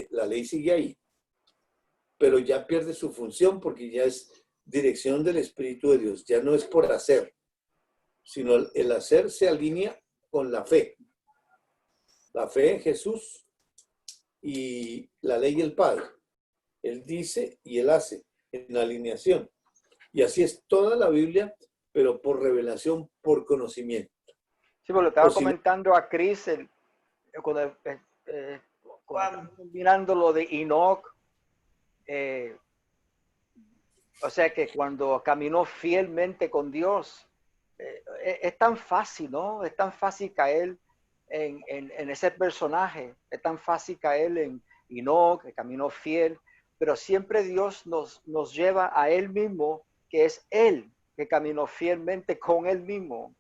la ley sigue ahí, pero ya pierde su función porque ya es dirección del Espíritu de Dios, ya no es por hacer, sino el hacer se alinea con la fe en Jesús y la ley y el Padre. Él dice y él hace en alineación. Y así es toda la Biblia, pero por revelación, por conocimiento. Sí, porque lo estaba comentando a Chris cuando mirando lo de Enoch. O sea que cuando caminó fielmente con Dios, es tan fácil, ¿no? Es tan fácil caer en ese personaje, es tan fácil caer en Enoch, que caminó fiel, pero siempre Dios nos lleva a Él mismo, que es Él, que caminó fielmente con Él mismo.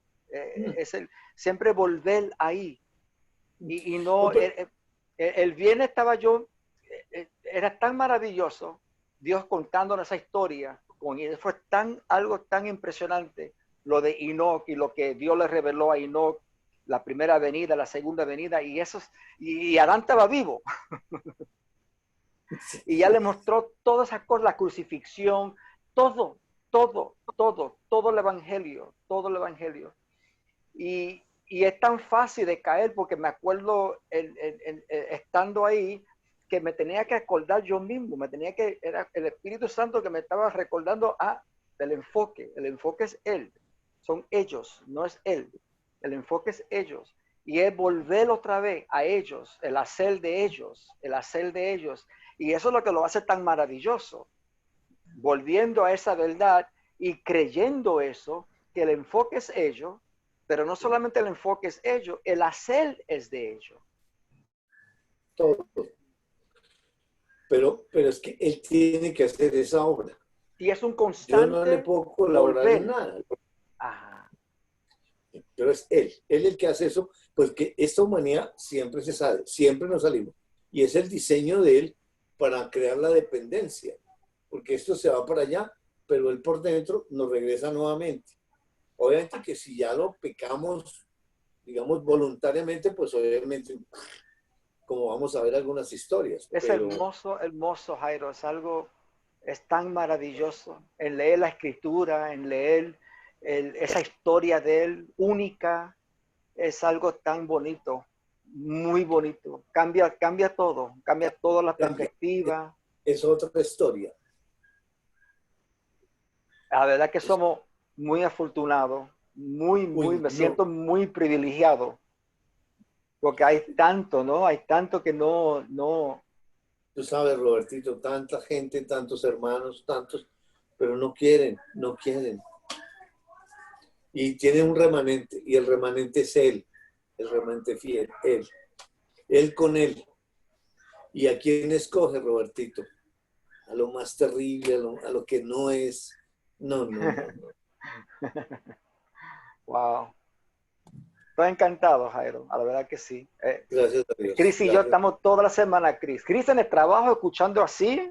Siempre volver ahí. Y no, el bien estaba yo, era tan maravilloso, Dios contándonos esa historia, fue algo tan impresionante, lo de Enoch y lo que Dios le reveló a Enoch, la primera venida, la segunda venida, y Adán estaba vivo. Y ya le mostró todas esas cosas, la crucifixión, todo el evangelio, todo el evangelio. Y es tan fácil de caer porque me acuerdo estando ahí que me tenía que acordar yo mismo, era el Espíritu Santo que me estaba recordando del enfoque. El enfoque es Él, son ellos, no es Él. El enfoque es ellos. Y es volver otra vez a ellos, el hacer de ellos. Y eso es lo que lo hace tan maravilloso. Volviendo a esa verdad y creyendo eso, que el enfoque es ellos, pero no solamente el enfoque es ellos, el hacer es de ellos. Todo. Pero es que él tiene que hacer esa obra. Y es un constante. Yo no le puedo colaborar en nada. Ajá. Pero es él el que hace eso, porque esta humanidad siempre se sale, siempre nos salimos. Y es el diseño de él para crear la dependencia, porque esto se va para allá, pero él por dentro nos regresa nuevamente. Obviamente que si ya lo pecamos, digamos, voluntariamente, pues obviamente, como vamos a ver algunas historias. Es pero... hermoso, Jairo, es tan maravilloso en leer la escritura, en leer esa historia de él, única, es algo tan bonito, muy bonito. Cambia toda la perspectiva. Es otra historia. La verdad que somos muy afortunados, me siento muy privilegiado, porque hay tanto, ¿no? Hay tanto que no. Tú sabes, Robertito, tanta gente, tantos hermanos, pero no quieren. Y tienen un remanente, y el remanente es él, el remanente fiel, él con él. ¿Y a quién escoge, Robertito? A lo más terrible, a lo que no es. No. Wow. Estoy encantado, Jairo, a la verdad que sí. Gracias a Dios. Chris y yo estamos toda la semana, Chris en el trabajo escuchando así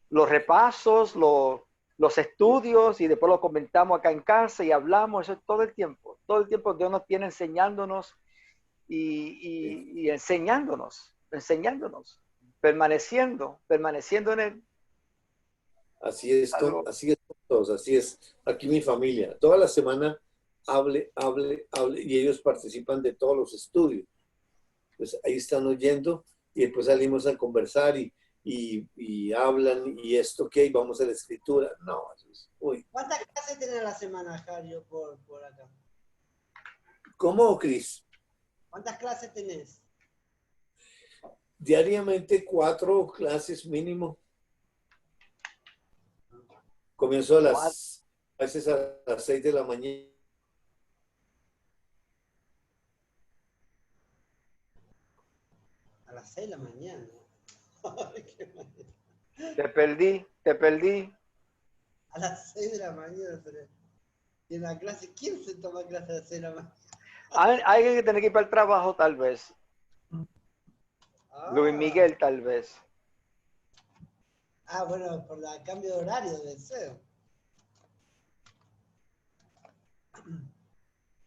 los repasos, los estudios, y después lo comentamos acá en casa y hablamos, eso todo el tiempo Dios nos tiene enseñándonos y enseñándonos, permaneciendo en Él. Así es todos, así es. Aquí mi familia, toda la semana hable, y ellos participan de todos los estudios. Pues ahí están oyendo y después salimos a conversar y hablan y esto que vamos a la escritura. No, uy. ¿Cuántas clases tiene a la semana, Jario, por acá? ¿Cómo, Cris? ¿Cuántas clases tenés? Diariamente 4 clases mínimo. Comienzo a veces a las 6 de la mañana. A las 6 de la mañana. Te perdí. A las 6 de la mañana. ¿Tiene una clase? ¿Quién se toma clase a las 6 de la mañana? Alguien que tiene que ir para el trabajo, tal vez. Luis Miguel, tal vez. Bueno, por el cambio de horario del CEO.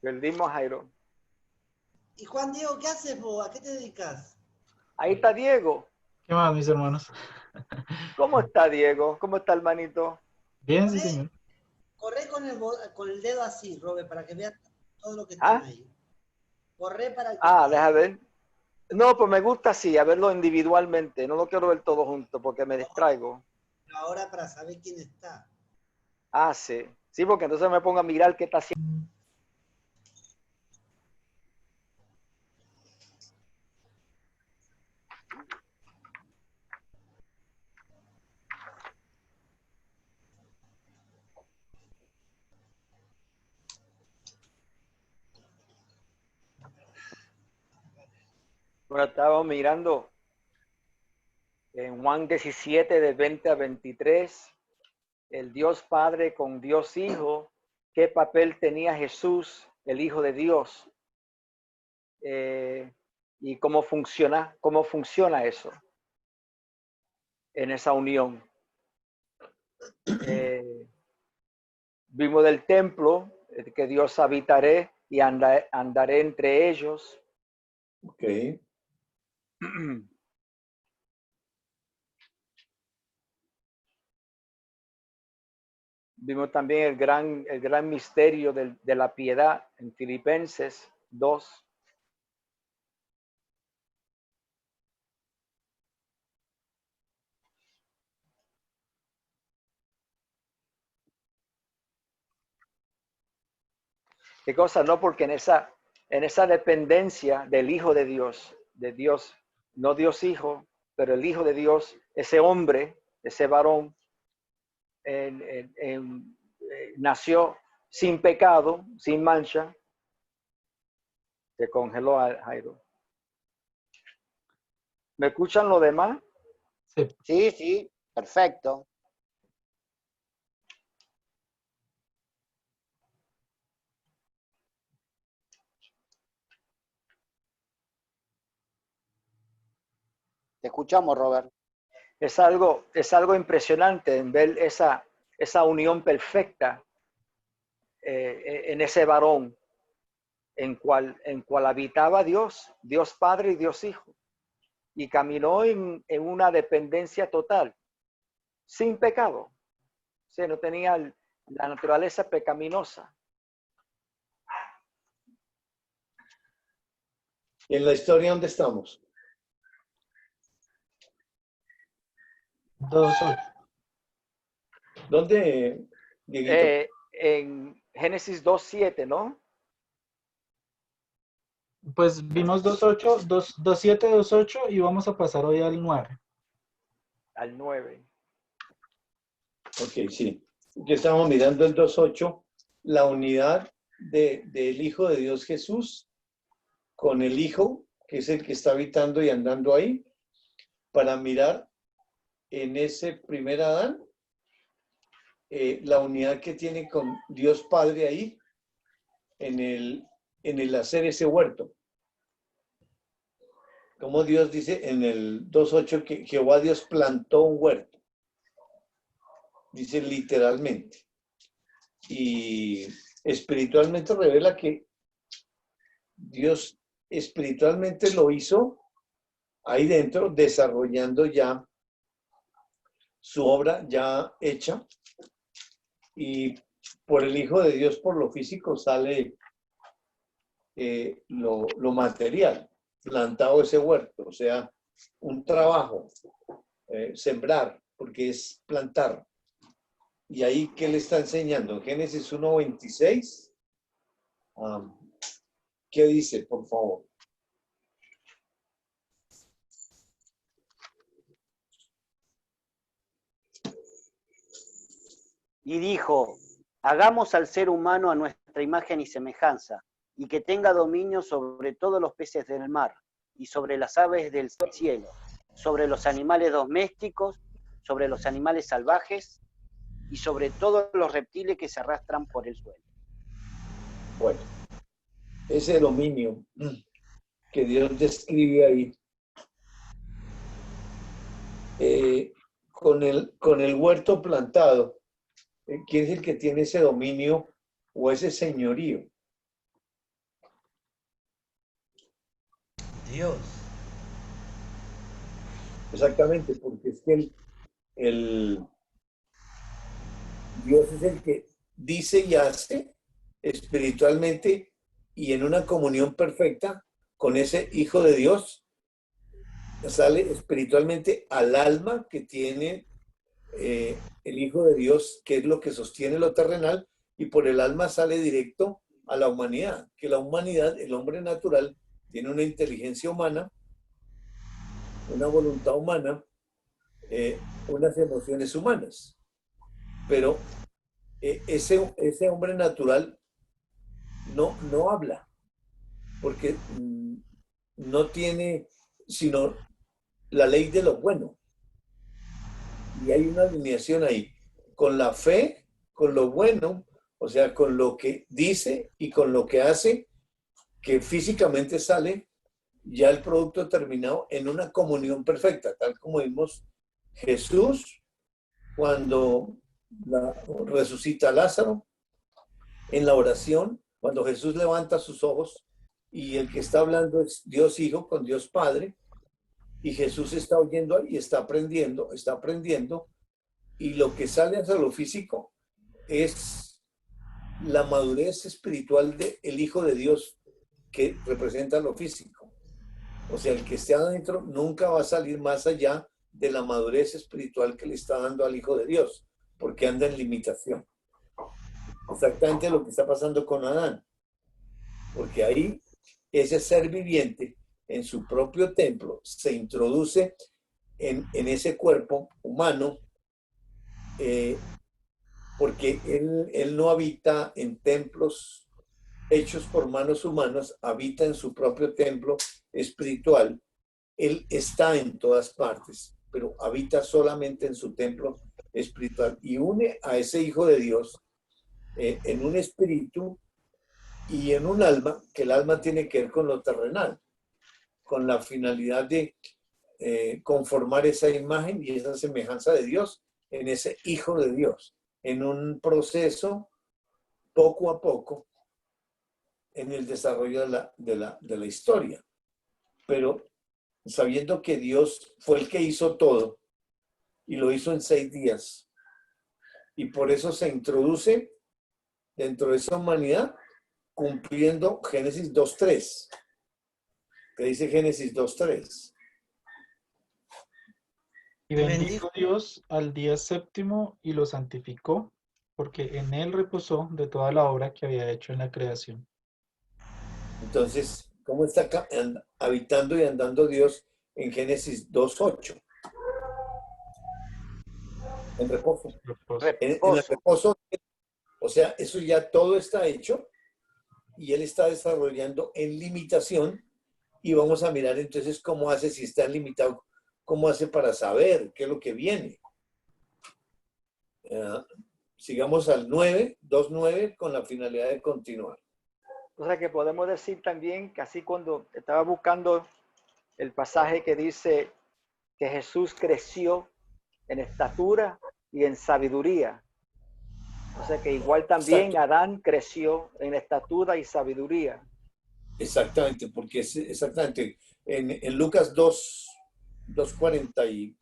Perdimos a Jairo. ¿Y Juan Diego, qué haces vos? ¿A qué te dedicas? Ahí está Diego. ¿Qué más, mis hermanos? ¿Cómo está, Diego? ¿Cómo está, hermanito? Bien, sí, señor. Corre con el dedo así, Robert, para que veas todo lo que están ¿Ah? ahí. Corre para el Ah, costado. deja ver. No, pues me gusta así, a verlo individualmente. No lo quiero ver todo junto porque me distraigo. Ahora para saber quién está. Ah, sí. Sí, porque entonces me pongo a mirar qué está haciendo. Bueno, estábamos mirando en Juan 17, de 20 a 23, el Dios Padre con Dios Hijo, qué papel tenía Jesús, el Hijo de Dios, y cómo funciona eso en esa unión. Vimos del templo, que Dios habitaré y andaré entre ellos. Ok. Vimos también el gran misterio de la piedad en Filipenses 2. ¿Qué cosa? No, porque en esa dependencia del Hijo de Dios, no Dios Hijo, pero el Hijo de Dios, ese hombre, ese varón, nació sin pecado, sin mancha, se congeló a Jairo. ¿Me escuchan los demás? Sí. Sí, sí, perfecto. Te escuchamos, Robert. Es algo impresionante en ver esa unión perfecta en ese varón en cual habitaba Dios Padre y Dios Hijo, y caminó en una dependencia total, sin pecado. O sea, no tenía la naturaleza pecaminosa. ¿Y en la historia dónde estamos? 2:8. ¿Dónde, Dieguito? En Génesis 2:7, ¿no? Pues vimos 2:8, 2:7, 2:8 y vamos a pasar hoy al 9. Al 9. Ok, sí. Que estamos mirando el 2.8, la unidad del Hijo de Dios Jesús con el Hijo, que es el que está habitando y andando ahí, para mirar en ese primer Adán la unidad que tiene con Dios Padre ahí, en el hacer ese huerto. Como Dios dice en el 2.8 que Jehová Dios plantó un huerto. Dice literalmente. Y espiritualmente revela que Dios espiritualmente lo hizo ahí dentro, desarrollando ya su obra ya hecha. Y por el Hijo de Dios, por lo físico, sale lo material, plantado ese huerto, o sea, un trabajo, sembrar, porque es plantar. Y ahí, ¿qué le está enseñando? En Génesis 1:26, ¿qué dice, por favor? Y dijo, hagamos al ser humano a nuestra imagen y semejanza, y que tenga dominio sobre todos los peces del mar, y sobre las aves del cielo, sobre los animales domésticos, sobre los animales salvajes, y sobre todos los reptiles que se arrastran por el suelo. Bueno, ese dominio que Dios describe ahí, con el huerto plantado, ¿quién es el que tiene ese dominio o ese señorío? Dios. Exactamente, porque es que Dios es el que dice y hace espiritualmente y en una comunión perfecta con ese Hijo de Dios, sale espiritualmente al alma que tiene el Hijo de Dios, que es lo que sostiene lo terrenal, y por el alma sale directo a la humanidad, que la humanidad, el hombre natural, tiene una inteligencia humana, una voluntad humana, unas emociones humanas, pero ese hombre natural no habla, porque no tiene sino la ley de lo bueno. Y hay una alineación ahí, con la fe, con lo bueno, o sea, con lo que dice y con lo que hace, que físicamente sale ya el producto terminado en una comunión perfecta, tal como vimos Jesús cuando resucita a Lázaro, en la oración, cuando Jesús levanta sus ojos y el que está hablando es Dios Hijo con Dios Padre, y Jesús está oyendo y está aprendiendo, y lo que sale hacia lo físico es la madurez espiritual del Hijo de Dios que representa lo físico. O sea, el que esté adentro nunca va a salir más allá de la madurez espiritual que le está dando al Hijo de Dios, porque anda en limitación. Exactamente lo que está pasando con Adán, porque ahí ese ser viviente en su propio templo se introduce en ese cuerpo humano, porque él no habita en templos hechos por manos humanas, habita en su propio templo espiritual. Él está en todas partes, pero habita solamente en su templo espiritual y une a ese Hijo de Dios en un espíritu y en un alma, que el alma tiene que ver con lo terrenal, con la finalidad de conformar esa imagen y esa semejanza de Dios en ese Hijo de Dios, en un proceso poco a poco en el desarrollo de la historia. Pero sabiendo que Dios fue el que hizo todo y lo hizo en 6 días, y por eso se introduce dentro de esa humanidad cumpliendo Génesis 2.3. ¿Qué dice Génesis 2.3? Y bendijo Dios al día séptimo y lo santificó, porque en él reposó de toda la obra que había hecho en la creación. Entonces, ¿cómo está habitando y andando Dios en Génesis 2.8? En reposo. Reposo. En el reposo, o sea, eso ya todo está hecho y él está desarrollando en limitación, y vamos a mirar entonces cómo hace, si está limitado, cómo hace para saber qué es lo que viene. Sigamos al 2.9 con la finalidad de continuar. O sea que podemos decir también que así cuando estaba buscando el pasaje que dice que Jesús creció en estatura y en sabiduría. O sea que igual también Exacto. Adán creció en estatura y sabiduría. Exactamente, porque es exactamente en Lucas 2:40 y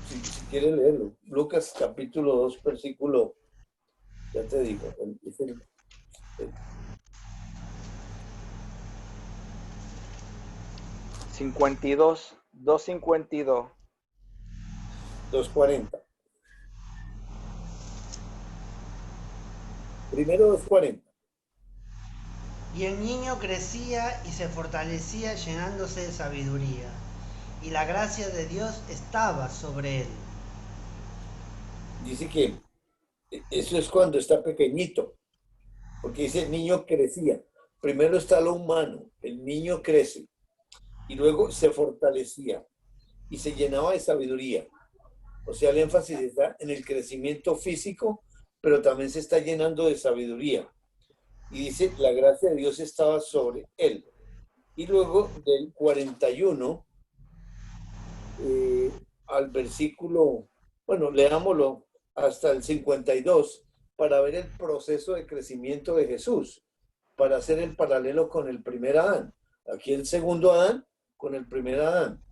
si quieres leerlo, Lucas capítulo 2, versículo, ya te digo, es el 52, 2:52. 2:40. Primero 2:40. Y el niño crecía y se fortalecía llenándose de sabiduría, y la gracia de Dios estaba sobre él. Dice que eso es cuando está pequeñito, porque dice el niño crecía. Primero está lo humano, el niño crece, y luego se fortalecía y se llenaba de sabiduría. O sea, el énfasis está en el crecimiento físico, pero también se está llenando de sabiduría. Y dice, la gracia de Dios estaba sobre él. Y luego del 41 al versículo, bueno, leámoslo hasta el 52 para ver el proceso de crecimiento de Jesús, para hacer el paralelo con el primer Adán. Aquí el segundo Adán con el primer Adán.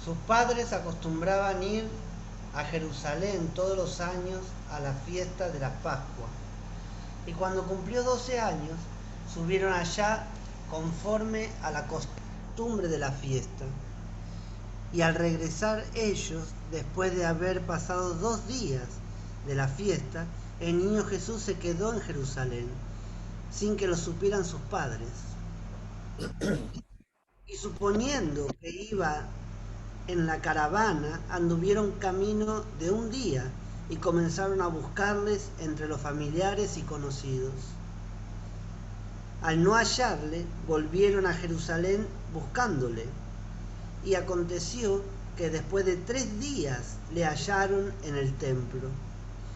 Sus padres acostumbraban ir a Jerusalén todos los años a la fiesta de la Pascua. Y cuando cumplió 12 años, subieron allá conforme a la costumbre de la fiesta. Y al regresar ellos, después de haber pasado 2 días de la fiesta, el niño Jesús se quedó en Jerusalén, sin que lo supieran sus padres. Y suponiendo que iba en la caravana, anduvieron camino de un día y comenzaron a buscarles entre los familiares y conocidos. Al no hallarle, volvieron a Jerusalén buscándole. Y aconteció que después de 3 días le hallaron en el templo,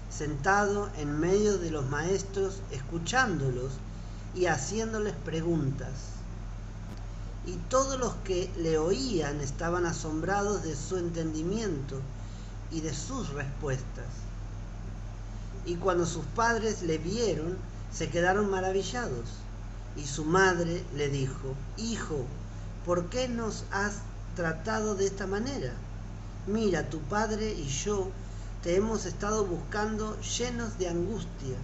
sentado en medio de los maestros, escuchándolos y haciéndoles preguntas. Y todos los que le oían estaban asombrados de su entendimiento y de sus respuestas. Y cuando sus padres le vieron, se quedaron maravillados. Y su madre le dijo: Hijo, ¿por qué nos has tratado de esta manera? Mira, tu padre y yo te hemos estado buscando llenos de angustia.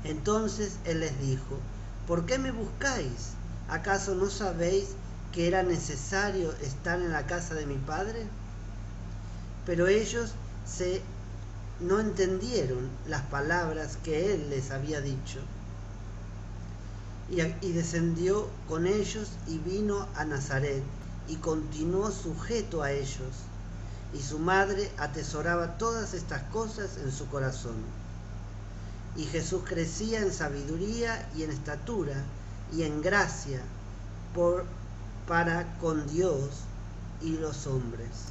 Entonces él les dijo: ¿por qué me buscáis? ¿Acaso no sabéis que era necesario estar en la casa de mi padre? Pero ellos no entendieron las palabras que él les había dicho. Y descendió con ellos y vino a Nazaret y continuó sujeto a ellos. Y su madre atesoraba todas estas cosas en su corazón. Y Jesús crecía en sabiduría y en estatura y en gracia para con Dios y los hombres.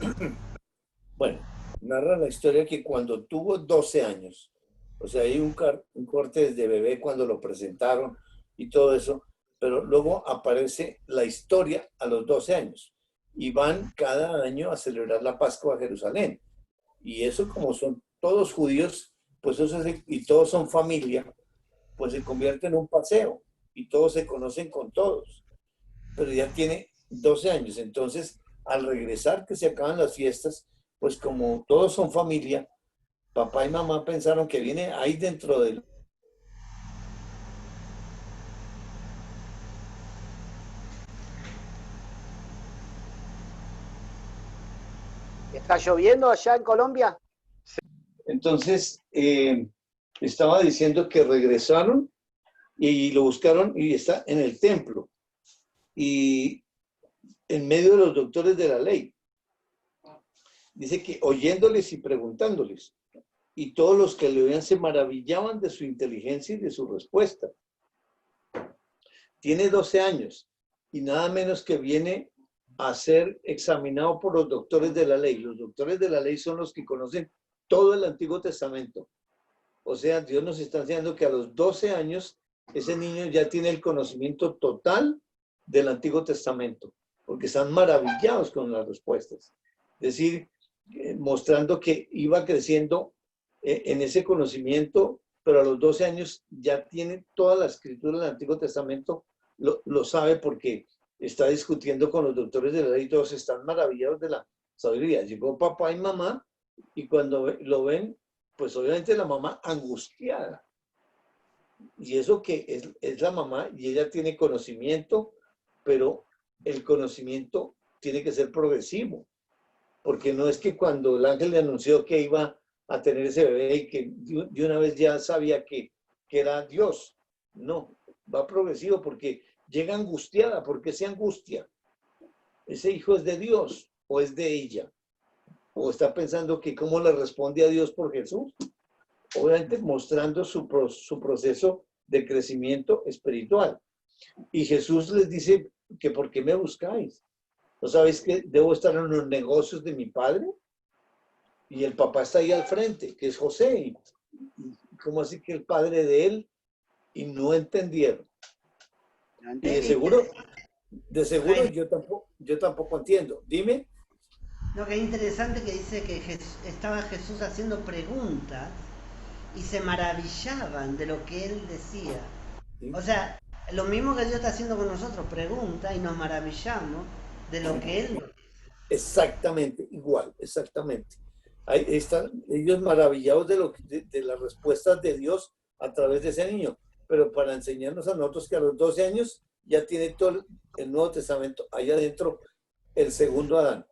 Bueno, narra la historia que cuando tuvo 12 años, o sea, hay un corte desde bebé cuando lo presentaron y todo eso, pero luego aparece la historia a los 12 años y van cada año a celebrar la Pascua a Jerusalén. Y eso, como son todos judíos, pues eso y todos son familia, pues se convierte en un paseo y todos se conocen con todos. Pero ya tiene 12 años, entonces al regresar que se acaban las fiestas, pues como todos son familia, papá y mamá pensaron que viene ahí dentro del... ¿Está lloviendo allá en Colombia? Entonces, estaba diciendo que regresaron y lo buscaron y está en el templo. Y en medio de los doctores de la ley. Dice que oyéndoles y preguntándoles. Y todos los que le oían se maravillaban de su inteligencia y de su respuesta. Tiene 12 años y nada menos que viene a ser examinado por los doctores de la ley. Los doctores de la ley son los que conocen todo el Antiguo Testamento. O sea, Dios nos está enseñando que a los 12 años ese niño ya tiene el conocimiento total del Antiguo Testamento, porque están maravillados con las respuestas. Es decir, mostrando que iba creciendo en ese conocimiento, pero a los 12 años ya tiene toda la escritura del Antiguo Testamento, lo sabe porque está discutiendo con los doctores de la ley y todos están maravillados de la sabiduría. Llegó papá y mamá y cuando lo ven, pues obviamente la mamá angustiada. Y eso que es la mamá y ella tiene conocimiento, pero el conocimiento tiene que ser progresivo. Porque no es que cuando el ángel le anunció que iba a tener ese bebé y que de una vez ya sabía que era Dios. No, va progresivo porque llega angustiada. ¿Por qué se angustia? ¿Ese hijo es de Dios o es de ella? ¿O está pensando que cómo le responde a Dios por Jesús? Obviamente mostrando su proceso de crecimiento espiritual. Y Jesús les dice que ¿por qué me buscáis? ¿No sabéis que debo estar en los negocios de mi padre? Y el papá está ahí al frente, que es José. Y ¿cómo así que el padre de él? Y no entendieron. Y de seguro yo tampoco entiendo. Dime. Lo que es interesante que dice que estaba Jesús haciendo preguntas y se maravillaban de lo que él decía. ¿Sí? O sea, lo mismo que Dios está haciendo con nosotros, pregunta y nos maravillamos de lo que él nos dice. Exactamente, igual, exactamente. Ahí están ellos maravillados de las respuestas de Dios a través de ese niño, pero para enseñarnos a nosotros que a los 12 años ya tiene todo el Nuevo Testamento, ahí adentro el segundo Adán.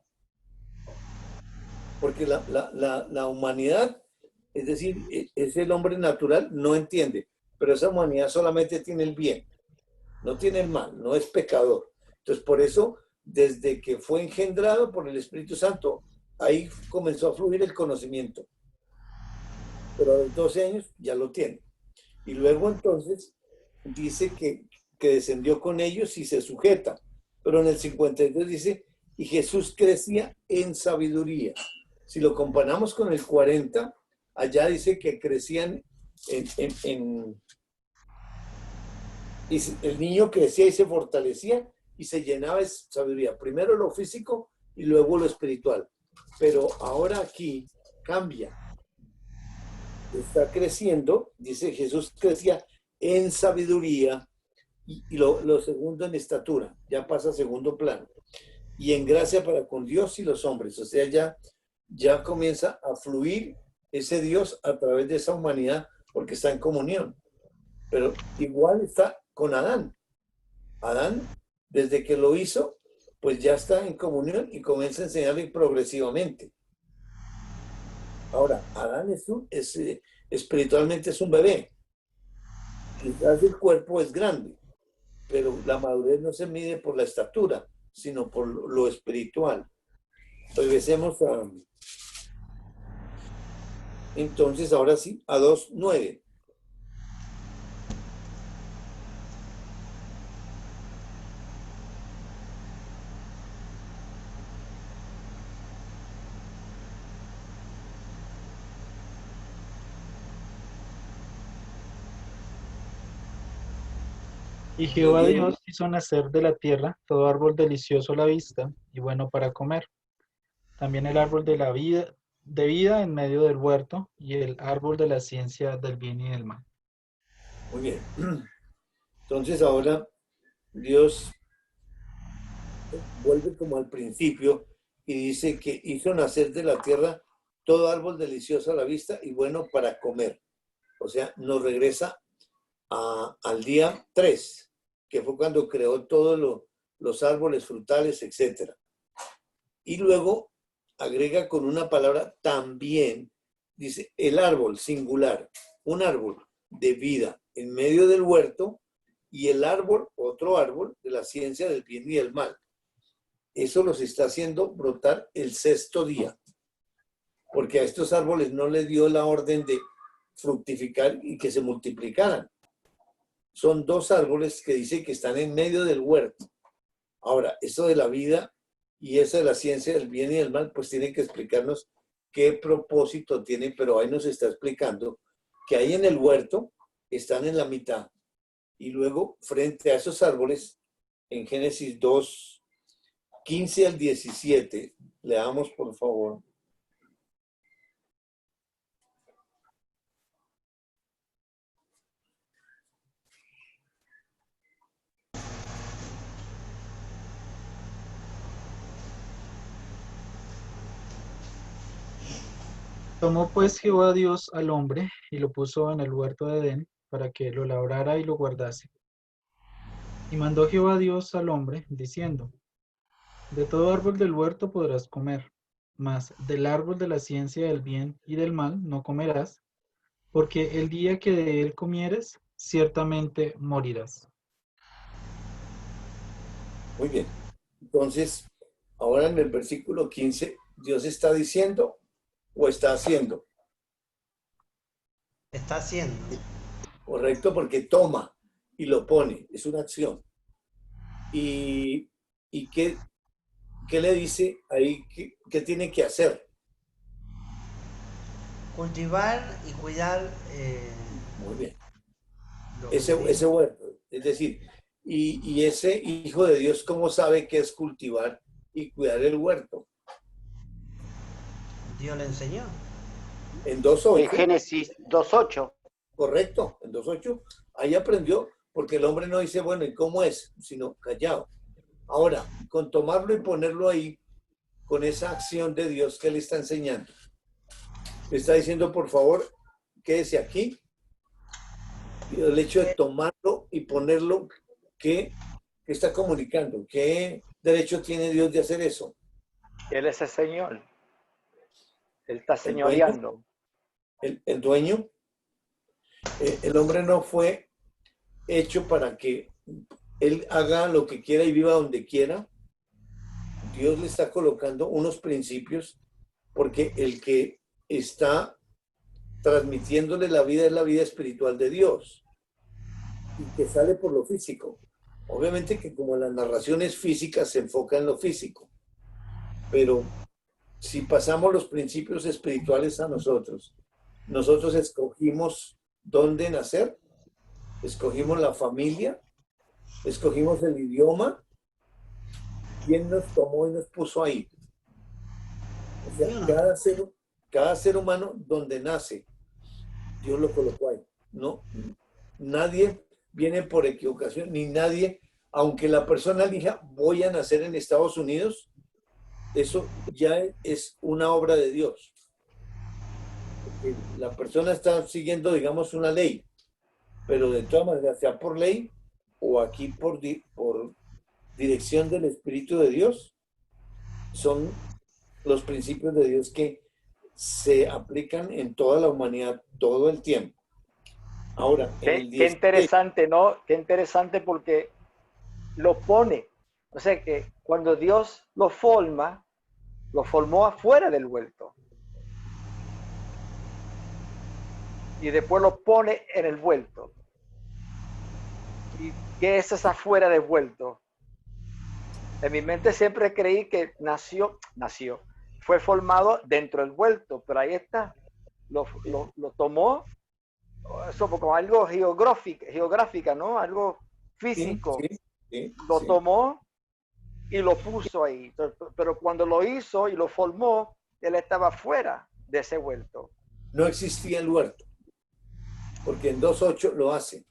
Porque la humanidad, es decir, es el hombre natural, no entiende, pero esa humanidad solamente tiene el bien, no tiene el mal, no es pecador. Entonces, por eso, desde que fue engendrado por el Espíritu Santo, ahí comenzó a fluir el conocimiento. Pero a los 12 años ya lo tiene. Y luego entonces dice que descendió con ellos y se sujeta. Pero en el 52 dice, y Jesús crecía en sabiduría. Si lo comparamos con el 40, allá dice que crecían y el niño crecía y se fortalecía y se llenaba de sabiduría. Primero lo físico y luego lo espiritual. Pero ahora aquí cambia. Está creciendo, dice Jesús crecía en sabiduría y lo segundo en estatura, ya pasa a segundo plano. Y en gracia para con Dios y los hombres. O sea, ya comienza a fluir ese Dios a través de esa humanidad porque está en comunión. Pero igual está con Adán. Adán, desde que lo hizo, pues ya está en comunión y comienza a enseñarle progresivamente. Ahora, Adán espiritualmente es un bebé. Quizás el cuerpo es grande, pero la madurez no se mide por la estatura, sino por lo espiritual. Regresemos a... Entonces, ahora sí, a 2:9. Y Jehová Dios hizo nacer de la tierra todo árbol delicioso a la vista y bueno para comer. También el árbol de vida en medio del huerto y el árbol de la ciencia del bien y del mal. Muy bien. Entonces ahora Dios vuelve como al principio y dice que hizo nacer de la tierra todo árbol delicioso a la vista y bueno para comer. O sea, nos regresa al día 3, que fue cuando creó todos los árboles frutales, etc. Y luego agrega con una palabra también, dice, el árbol singular, un árbol de vida en medio del huerto y el árbol, otro árbol de la ciencia del bien y del mal. Eso los está haciendo brotar el 6º día, porque a estos árboles no les dio la orden de fructificar y que se multiplicaran. Son 2 árboles que dice que están en medio del huerto. Ahora, eso de la vida y eso de la ciencia del bien y del mal, pues tiene que explicarnos qué propósito tienen, pero ahí nos está explicando que ahí en el huerto están en la mitad. Y luego, frente a esos árboles, en Génesis 2, 15 al 17, leamos por favor. Tomó pues Jehová Dios al hombre y lo puso en el huerto de Edén para que lo labrara y lo guardase. Y mandó Jehová Dios al hombre diciendo, de todo árbol del huerto podrás comer, mas del árbol de la ciencia del bien y del mal no comerás, porque el día que de él comieres, ciertamente morirás. Muy bien. Entonces, ahora en el versículo 15, Dios está diciendo o está haciendo. Está haciendo. Correcto, porque toma y lo pone, es una acción. ¿Y qué le dice ahí? ¿Qué tiene que hacer? Cultivar y cuidar. Muy bien. Ese huerto. Es decir, y ese hijo de Dios, ¿cómo sabe qué es cultivar y cuidar el huerto? Dios le enseñó. En 2:8. En Génesis 2:8. Correcto, en 2:8. Ahí aprendió, porque el hombre no dice, bueno, ¿y cómo es? Sino callado. Ahora, con tomarlo y ponerlo ahí, con esa acción de Dios que le está enseñando. Le está diciendo, por favor, quédese aquí. Y el hecho de tomarlo y ponerlo, ¿qué está comunicando? ¿Qué derecho tiene Dios de hacer eso? Él es el Señor. Él está El señoreando. El dueño, el hombre no fue hecho para que él haga lo que quiera y viva donde quiera. Dios le está colocando unos principios porque el que está transmitiéndole la vida es la vida espiritual de Dios y que sale por lo físico. Obviamente que como la narración es física, se enfoca en lo físico, pero si pasamos los principios espirituales a nosotros escogimos dónde nacer, escogimos la familia, escogimos el idioma, quién nos tomó y nos puso ahí. O sea, cada ser humano donde nace, Dios lo colocó ahí. No, nadie viene por equivocación, ni nadie, aunque la persona elija, voy a nacer en Estados Unidos, eso ya es una obra de Dios. Porque la persona está siguiendo, digamos, una ley, pero de todas maneras, sea por ley o aquí por dirección del Espíritu de Dios, son los principios de Dios que se aplican en toda la humanidad todo el tiempo. Ahora, qué interesante, ¿no? Qué interesante porque lo pone. O sea que cuando Dios lo formó afuera del huerto. Y después lo pone en el huerto. ¿Y qué es esa afuera del huerto? En mi mente siempre creí que nació, fue formado dentro del huerto, pero ahí está. Lo tomó, eso como algo geográfica, ¿no? Algo físico. Sí, lo tomó y lo puso ahí. Pero cuando lo hizo y lo formó, él estaba fuera de ese huerto. No existía el huerto, porque en 2.8 lo hace.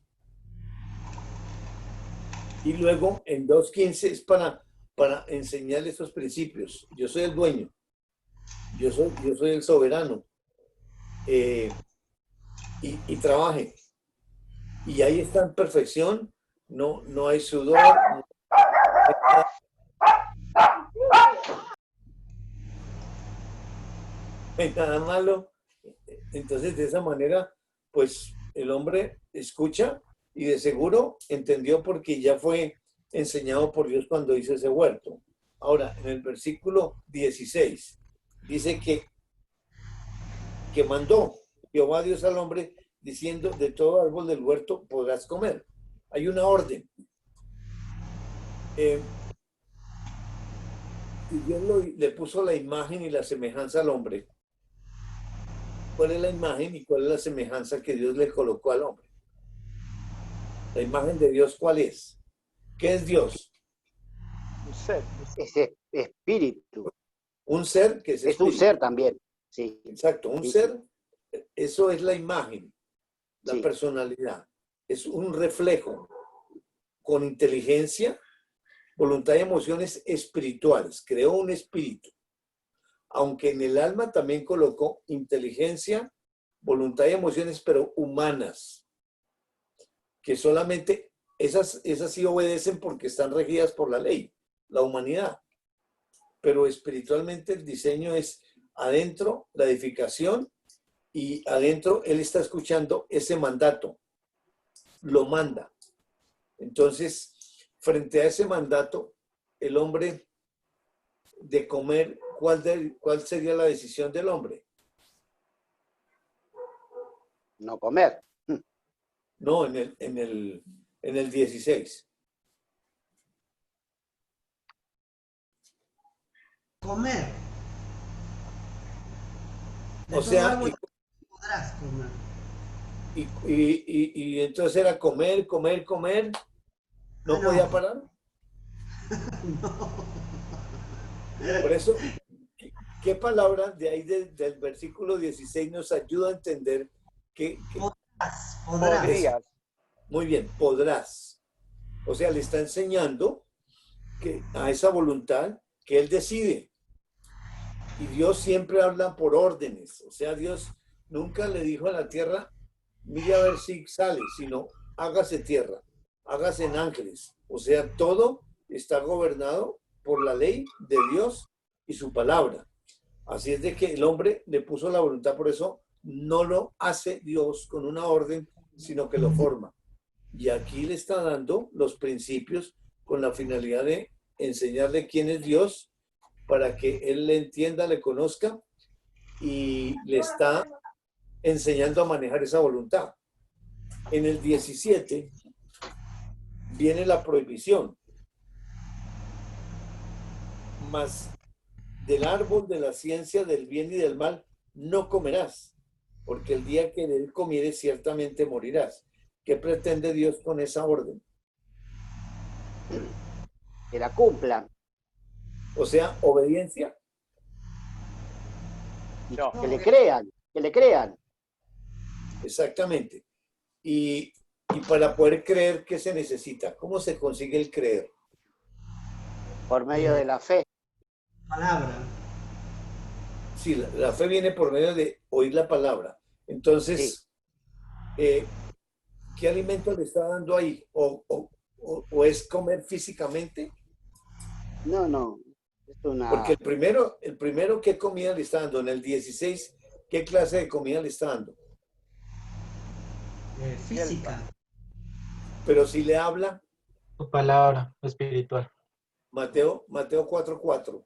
Y luego en 2.15 es para enseñarle estos principios. Yo soy el dueño, yo soy el soberano, y trabaje. Y ahí está en perfección, no hay sudor, no hay nada malo. Entonces, de esa manera, pues el hombre escucha y de seguro entendió porque ya fue enseñado por Dios cuando hizo ese huerto. Ahora, en el versículo 16, dice que mandó Jehová Dios al hombre diciendo, de todo árbol del huerto podrás comer. Hay una orden. Y Dios le puso la imagen y la semejanza al hombre. ¿Cuál es la imagen y cuál es la semejanza que Dios le colocó al hombre? La imagen de Dios, ¿cuál es? ¿Qué es Dios? Un ser. Es espíritu. Un ser que es espíritu. Un ser también, sí. Exacto, un ser, eso es la imagen, la personalidad. Es un reflejo con inteligencia, voluntad y emociones espirituales. Creó un espíritu. Aunque en el alma también colocó inteligencia, voluntad y emociones, pero humanas. Que solamente esas sí obedecen porque están regidas por la ley, la humanidad. Pero espiritualmente el diseño es adentro, la edificación, y adentro él está escuchando ese mandato, lo manda. Entonces, frente a ese mandato, el hombre de comer, ¿cuál sería la decisión del hombre? No comer. No, en el 16. Comer. O sea, podrás comer. Y entonces era comer. ¿No podía parar? No. Por eso, ¿qué palabra de ahí del versículo 16 nos ayuda a entender que Podrás. Muy bien, podrás. O sea, le está enseñando que a esa voluntad que él decide. Y Dios siempre habla por órdenes. O sea, Dios nunca le dijo a la tierra, mire a ver si sale, sino hágase tierra, hágase en ángeles. O sea, todo está gobernado por la ley de Dios y su palabra. Así es de que el hombre le puso la voluntad, por eso no lo hace Dios con una orden, sino que lo forma. Y aquí le está dando los principios con la finalidad de enseñarle quién es Dios, para que él le entienda, le conozca, y le está enseñando a manejar esa voluntad. En el 17 viene la prohibición. Mas del árbol de la ciencia del bien y del mal no comerás, porque el día que de él comieres ciertamente morirás. ¿Qué pretende Dios con esa orden? Que la cumplan. O sea, obediencia. Y No. que le crean, que le crean. Exactamente. Y para poder creer, ¿qué se necesita? ¿Cómo se consigue el creer? Por medio de la fe. Palabra. Sí, la fe viene por medio de oír la palabra. Entonces, ¿qué alimento le está dando ahí? ¿O es comer físicamente? No. Es una... Porque el primero, ¿qué comida le está dando? En el 16, ¿qué clase de comida le está dando? Física. Pero si le habla, Tu palabra espiritual. Mateo 4:4.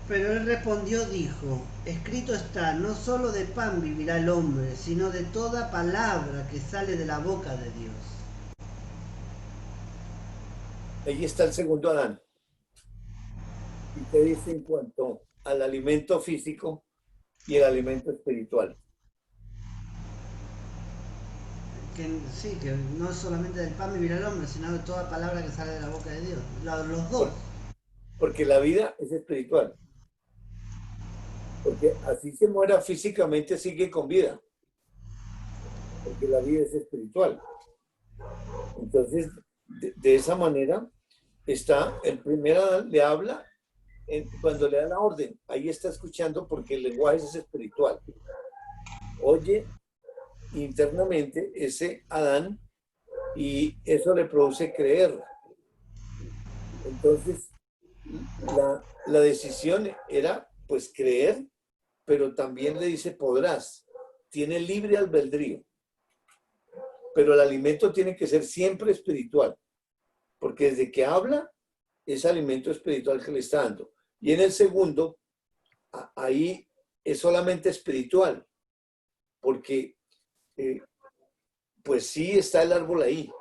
Pero él respondió, dijo, escrito está, no solo de pan vivirá el hombre, sino de toda palabra que sale de la boca de Dios. Ahí está el segundo Adán. ¿Y qué dice en cuanto al alimento físico y el alimento espiritual? Que no es solamente del pan vivirá el hombre, sino de toda palabra que sale de la boca de Dios. Los dos. Porque la vida es espiritual. Porque así se muera físicamente, sigue con vida. Porque la vida es espiritual. Entonces, de esa manera, está, el primer Adán le habla cuando le da la orden. Ahí está escuchando porque el lenguaje es espiritual. Oye internamente ese Adán y eso le produce creer. Entonces, la decisión era pues creer, pero también le dice podrás. Tiene libre albedrío. Pero el alimento tiene que ser siempre espiritual, porque desde que habla es alimento espiritual que le está dando. Y en el segundo, ahí es solamente espiritual, porque pues sí está el árbol ahí,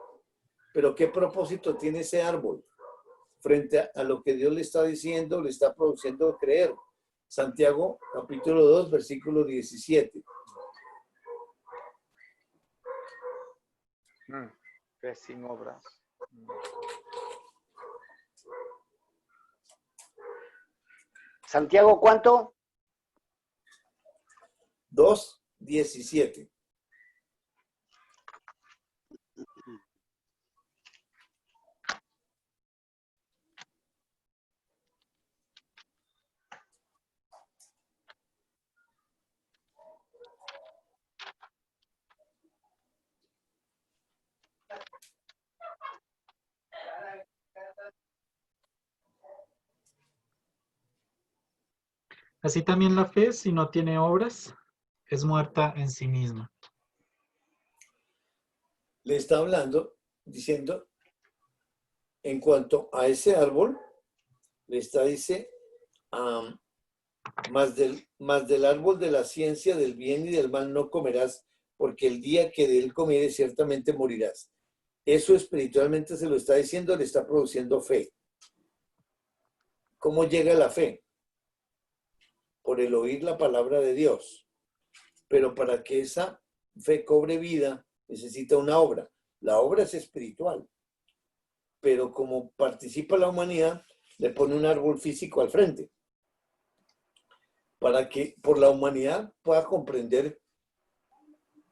pero ¿qué propósito tiene ese árbol? Frente a lo que Dios le está diciendo, le está produciendo creer. Santiago, capítulo 2, versículo 17. Fe sin obras. Santiago, ¿cuánto? 2, 17. Así también la fe, si no tiene obras, es muerta en sí misma. Le está hablando, diciendo, en cuanto a ese árbol, le está, dice, más del árbol de la ciencia del bien y del mal no comerás, porque el día que de él comieres ciertamente morirás. Eso espiritualmente se lo está diciendo, le está produciendo fe. ¿Cómo llega la fe? Por el oír la palabra de Dios. Pero para que esa fe cobre vida, necesita una obra. La obra es espiritual, pero como participa la humanidad, le pone un árbol físico al frente, para que por la humanidad pueda comprender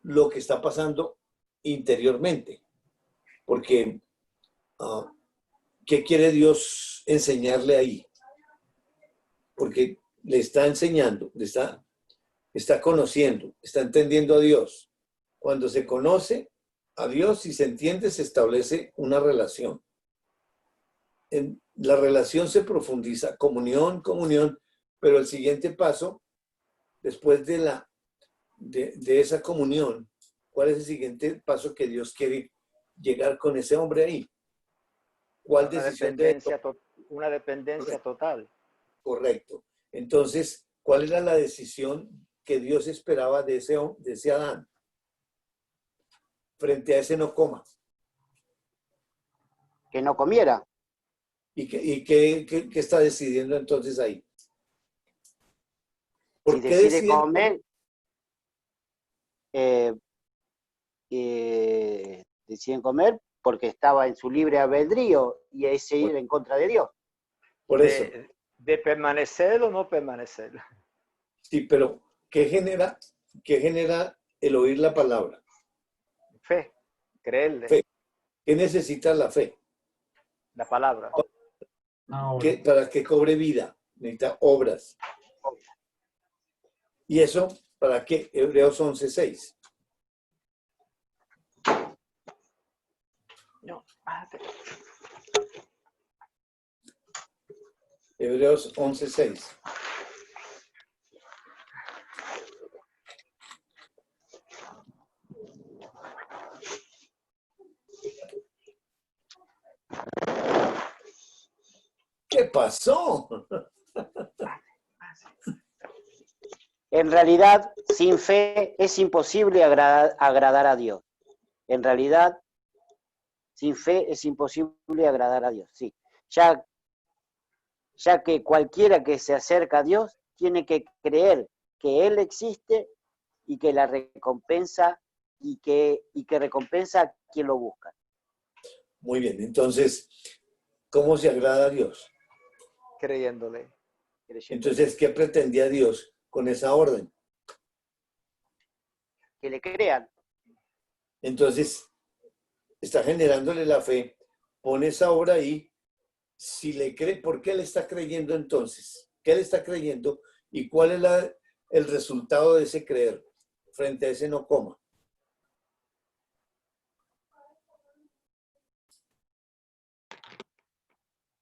lo que está pasando interiormente. Porque, ¿qué quiere Dios enseñarle ahí? Porque le está enseñando, le está conociendo, está entendiendo a Dios. Cuando se conoce a Dios y se entiende, se establece una relación. La relación se profundiza, comunión, pero el siguiente paso, después de esa comunión, ¿cuál es el siguiente paso que Dios quiere llegar con ese hombre ahí? ¿Cuál decisión una dependencia total. Correcto. Entonces, ¿cuál era la decisión que Dios esperaba de ese Adán? Frente a ese no coma. Que no comiera. ¿Y qué está decidiendo entonces ahí? ¿Por si qué decide comer? Deciden comer porque estaba en su libre albedrío y es ir en contra de Dios. Por eso. De permanecer o no permanecer. Sí, pero ¿qué genera el oír la palabra? Fe, creerle. Fe. ¿Qué necesita la fe? La palabra. Para que cobre vida, necesita obras. ¿Y eso para qué? Hebreos 11:6. No. Hebreos 11:6. ¿Qué pasó? En realidad, sin fe es imposible agradar a Dios. En realidad, sin fe es imposible agradar a Dios, sí. Ya que cualquiera que se acerca a Dios tiene que creer que Él existe y que la recompensa y que recompensa a quien lo busca. Muy bien, entonces, ¿cómo se agrada a Dios? Creyéndole. Entonces, ¿qué pretendía Dios con esa orden? Que le crean. Entonces, está generándole la fe, pone esa obra ahí. Si le cree, ¿por qué le está creyendo entonces? ¿Qué le está creyendo? ¿Y cuál es el resultado de ese creer frente a ese no coma?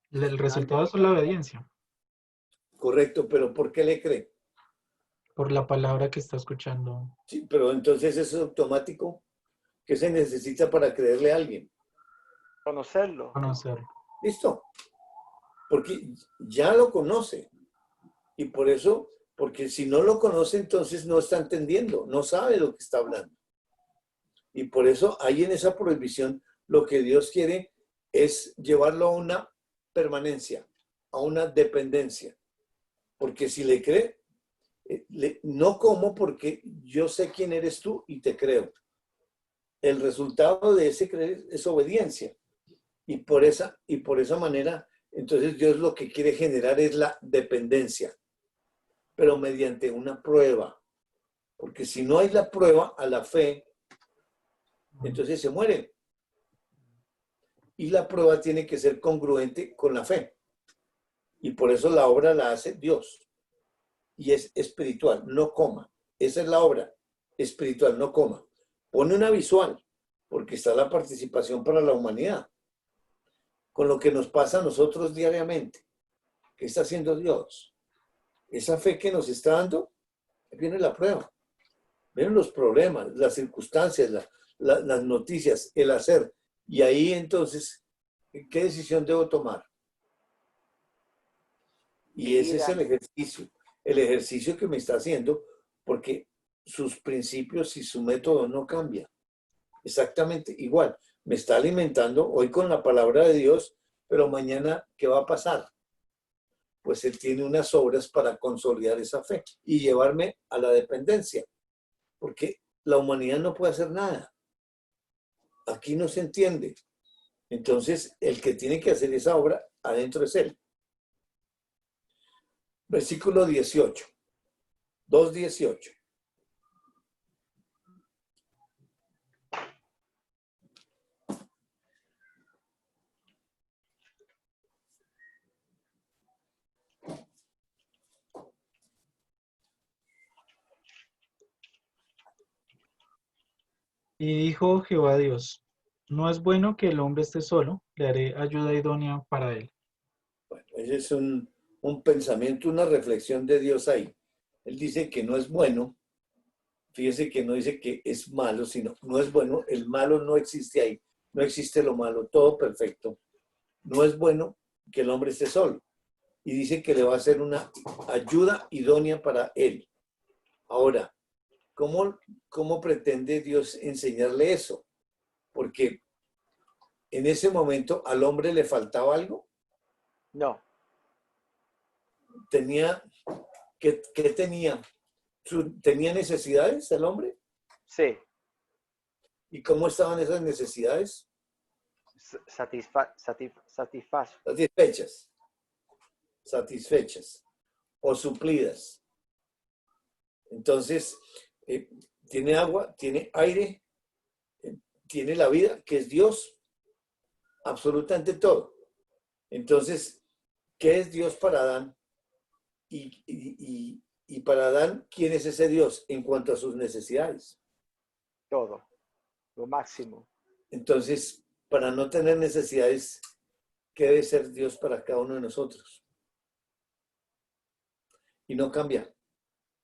El resultado es la obediencia. Correcto, pero ¿por qué le cree? Por la palabra que está escuchando. Sí, pero entonces eso es automático. ¿Qué se necesita para creerle a alguien? Conocerlo. Conocerlo. Listo. Porque ya lo conoce. Y por eso, porque si no lo conoce, entonces no está entendiendo, no sabe lo que está hablando. Y por eso ahí en esa prohibición lo que Dios quiere es llevarlo a una permanencia, a una dependencia. Porque si le cree, no como porque yo sé quién eres tú y te creo. El resultado de ese creer es obediencia. Y por esa manera, entonces Dios lo que quiere generar es la dependencia, pero mediante una prueba. Porque si no hay la prueba a la fe, entonces se muere. Y la prueba tiene que ser congruente con la fe. Y por eso la obra la hace Dios. Y es espiritual, no coma. Esa es la obra espiritual, no coma. Pone una visual, porque está la participación para la humanidad. Con lo que nos pasa a nosotros diariamente. ¿Qué está haciendo Dios? Esa fe que nos está dando, viene la prueba. Vienen los problemas, las circunstancias, las noticias, el hacer. Y ahí entonces, ¿qué decisión debo tomar? Y ese es el ejercicio que me está haciendo, porque sus principios y su método no cambia. Exactamente igual. Me está alimentando hoy con la palabra de Dios, pero mañana, ¿qué va a pasar? Pues Él tiene unas obras para consolidar esa fe y llevarme a la dependencia, porque la humanidad no puede hacer nada. aquí no se entiende. Entonces, el que tiene que hacer esa obra adentro es él. Versículo 18. 2:18. Y dijo Jehová Dios, no es bueno que el hombre esté solo, le haré ayuda idónea para él. Bueno, ese es un pensamiento, una reflexión de Dios ahí. Él dice que no es bueno. Fíjese que no dice que es malo, sino no es bueno. El malo no existe ahí. No existe lo malo, todo perfecto. No es bueno que el hombre esté solo. Y dice que le va a hacer una ayuda idónea para él. Ahora, ¿cómo pretende Dios enseñarle eso? Porque en ese momento al hombre le faltaba algo. No. ¿Qué tenía? ¿Tenía necesidades el hombre? Sí. ¿Y cómo estaban esas necesidades? Satisfechas o suplidas. Entonces, tiene agua, tiene aire, tiene la vida, que es Dios, absolutamente todo. Entonces, ¿qué es Dios para Adán? Y para Adán, ¿quién es ese Dios en cuanto a sus necesidades? Todo. Lo máximo. Entonces, para no tener necesidades, ¿qué debe ser Dios para cada uno de nosotros? Y no cambia.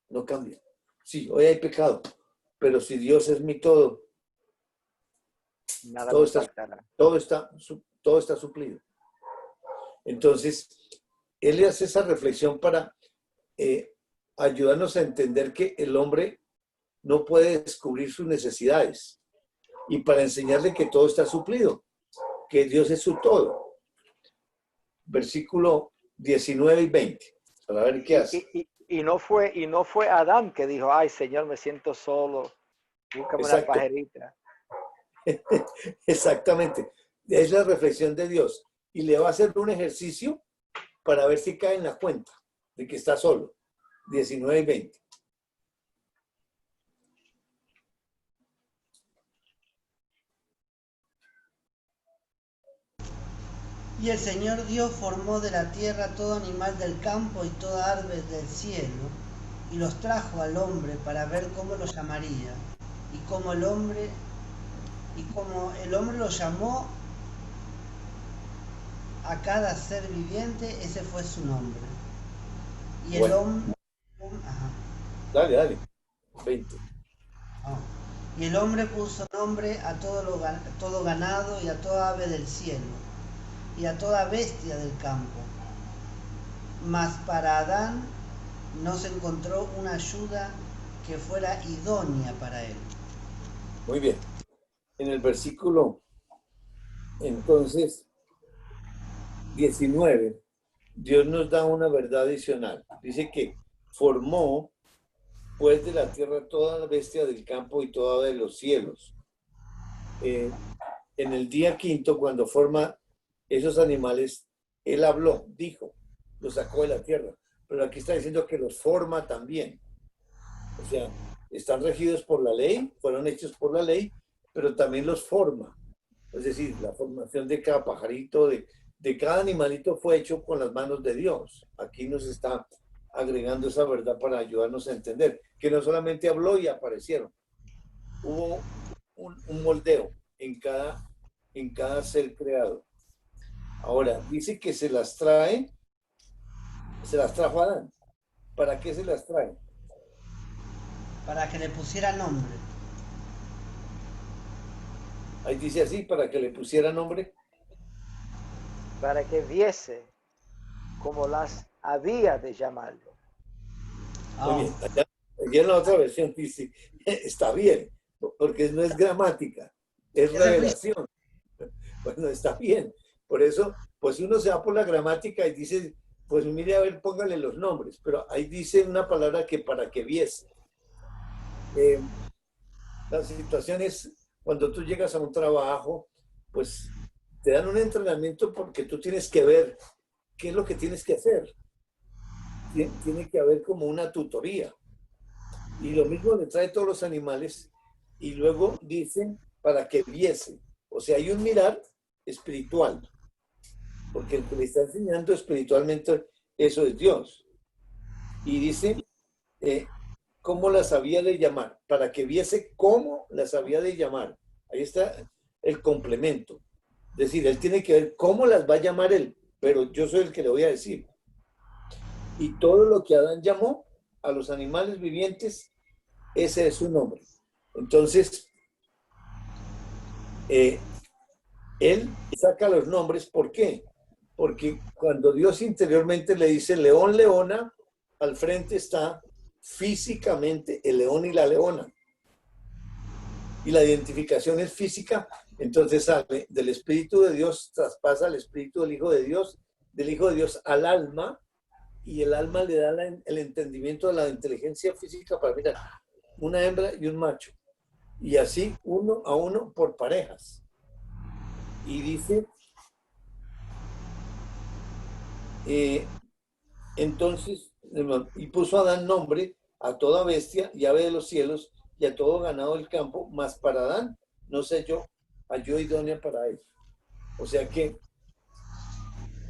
No cambia. Sí, hoy hay pecado, pero si Dios es mi todo, Nada todo me está, faltará. todo está suplido. Entonces, él le hace esa reflexión para ayudarnos a entender que el hombre no puede descubrir sus necesidades y para enseñarle que todo está suplido, que Dios es su todo. Versículo 19 y 20. Para ver qué hace. Y no fue Adán que dijo, ay, Señor, me siento solo, búscame una Exacto. pajerita. Exactamente. Es la reflexión de Dios. Y le va a hacer un ejercicio para ver si cae en la cuenta de que está solo. 19 y 20. Y el Señor Dios formó de la tierra todo animal del campo y toda ave del cielo, y los trajo al hombre para ver cómo lo llamaría. Y como el hombre lo llamó a cada ser viviente, ese fue su nombre. Y Bueno. el hombre... Ajá. Dale. 20. Y el hombre puso nombre a todo ganado y a toda ave del cielo y a toda bestia del campo. Mas para Adán no se encontró una ayuda que fuera idónea para él. Muy bien. En el versículo, entonces, 19, Dios nos da una verdad adicional. Dice que formó, pues, de la tierra toda la bestia del campo y toda de los cielos. En el día quinto, cuando forma esos animales, él habló, dijo, los sacó de la tierra. Pero aquí está diciendo que los forma también. O sea, están regidos por la ley, fueron hechos por la ley, pero también los forma. Es decir, la formación de cada pajarito, de cada animalito fue hecho con las manos de Dios. Aquí nos está agregando esa verdad para ayudarnos a entender que no solamente habló y aparecieron. Hubo un moldeo en cada ser creado. Ahora, dice que se las trajo a Adán. ¿Para qué se las trae? Para que le pusiera nombre. Ahí dice así, para que le pusiera nombre. Para que viese como las había de llamarlo. Oye, allá en la otra versión dice, está bien, porque no es gramática, es revelación. Bueno, está bien. Por eso, pues uno se va por la gramática y dice, pues mire, a ver, póngale los nombres. Pero ahí dice una palabra que para que viese. La situación es cuando tú llegas a un trabajo, pues te dan un entrenamiento porque tú tienes que ver qué es lo que tienes que hacer. Tiene que haber como una tutoría. Y lo mismo le trae todos los animales y luego dicen para que viese. O sea, hay un mirar espiritual, porque el que le está enseñando espiritualmente eso es Dios. Y dice cómo las había de llamar, para que viese cómo las había de llamar. Ahí está el complemento. Es decir, él tiene que ver cómo las va a llamar él, pero yo soy el que le voy a decir. Y todo lo que Adán llamó a los animales vivientes, ese es su nombre. Entonces, él saca los nombres. ¿Por qué? Porque cuando Dios interiormente le dice león, leona, al frente está físicamente el león y la leona. Y la identificación es física, entonces sale del Espíritu de Dios, traspasa al Espíritu del Hijo de Dios al alma, y el alma le da el entendimiento de la inteligencia física para mirar una hembra y un macho. Y así uno a uno por parejas. Y dice, entonces, y puso a Adán nombre a toda bestia y ave de los cielos y a todo ganado del campo, mas para Adán no sé yo, halló idónea para él. O sea que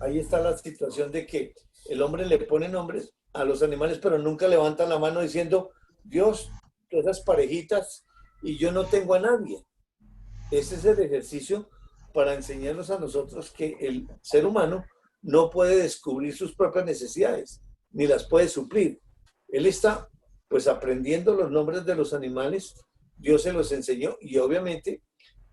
ahí está la situación de que el hombre le pone nombres a los animales, pero nunca levanta la mano diciendo, Dios, todas esas parejitas y yo no tengo a nadie. Ese es el ejercicio para enseñarnos a nosotros que el ser humano no puede descubrir sus propias necesidades, ni las puede suplir. Él está pues aprendiendo los nombres de los animales, Dios se los enseñó y obviamente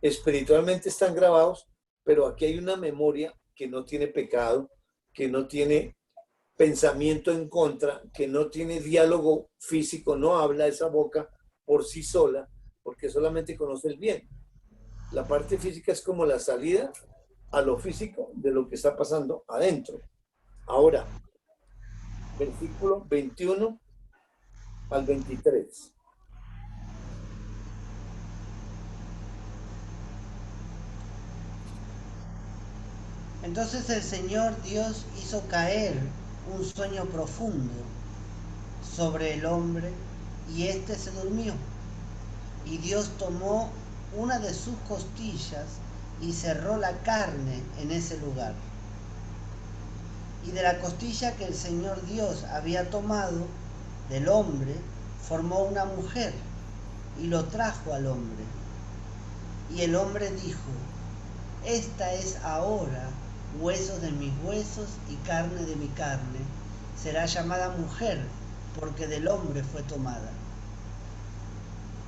espiritualmente están grabados, pero aquí hay una memoria que no tiene pecado, que no tiene pensamiento en contra, que no tiene diálogo físico, no habla esa boca por sí sola, porque solamente conoce el bien. La parte física es como la salida a lo físico de lo que está pasando adentro. Ahora, versículo 21 al 23. Entonces el Señor Dios hizo caer un sueño profundo sobre el hombre y éste se durmió. Y Dios tomó una de sus costillas y cerró la carne en ese lugar. Y de la costilla que el Señor Dios había tomado del hombre, formó una mujer y lo trajo al hombre. Y el hombre dijo, esta es ahora huesos de mis huesos y carne de mi carne. Será llamada mujer, porque del hombre fue tomada.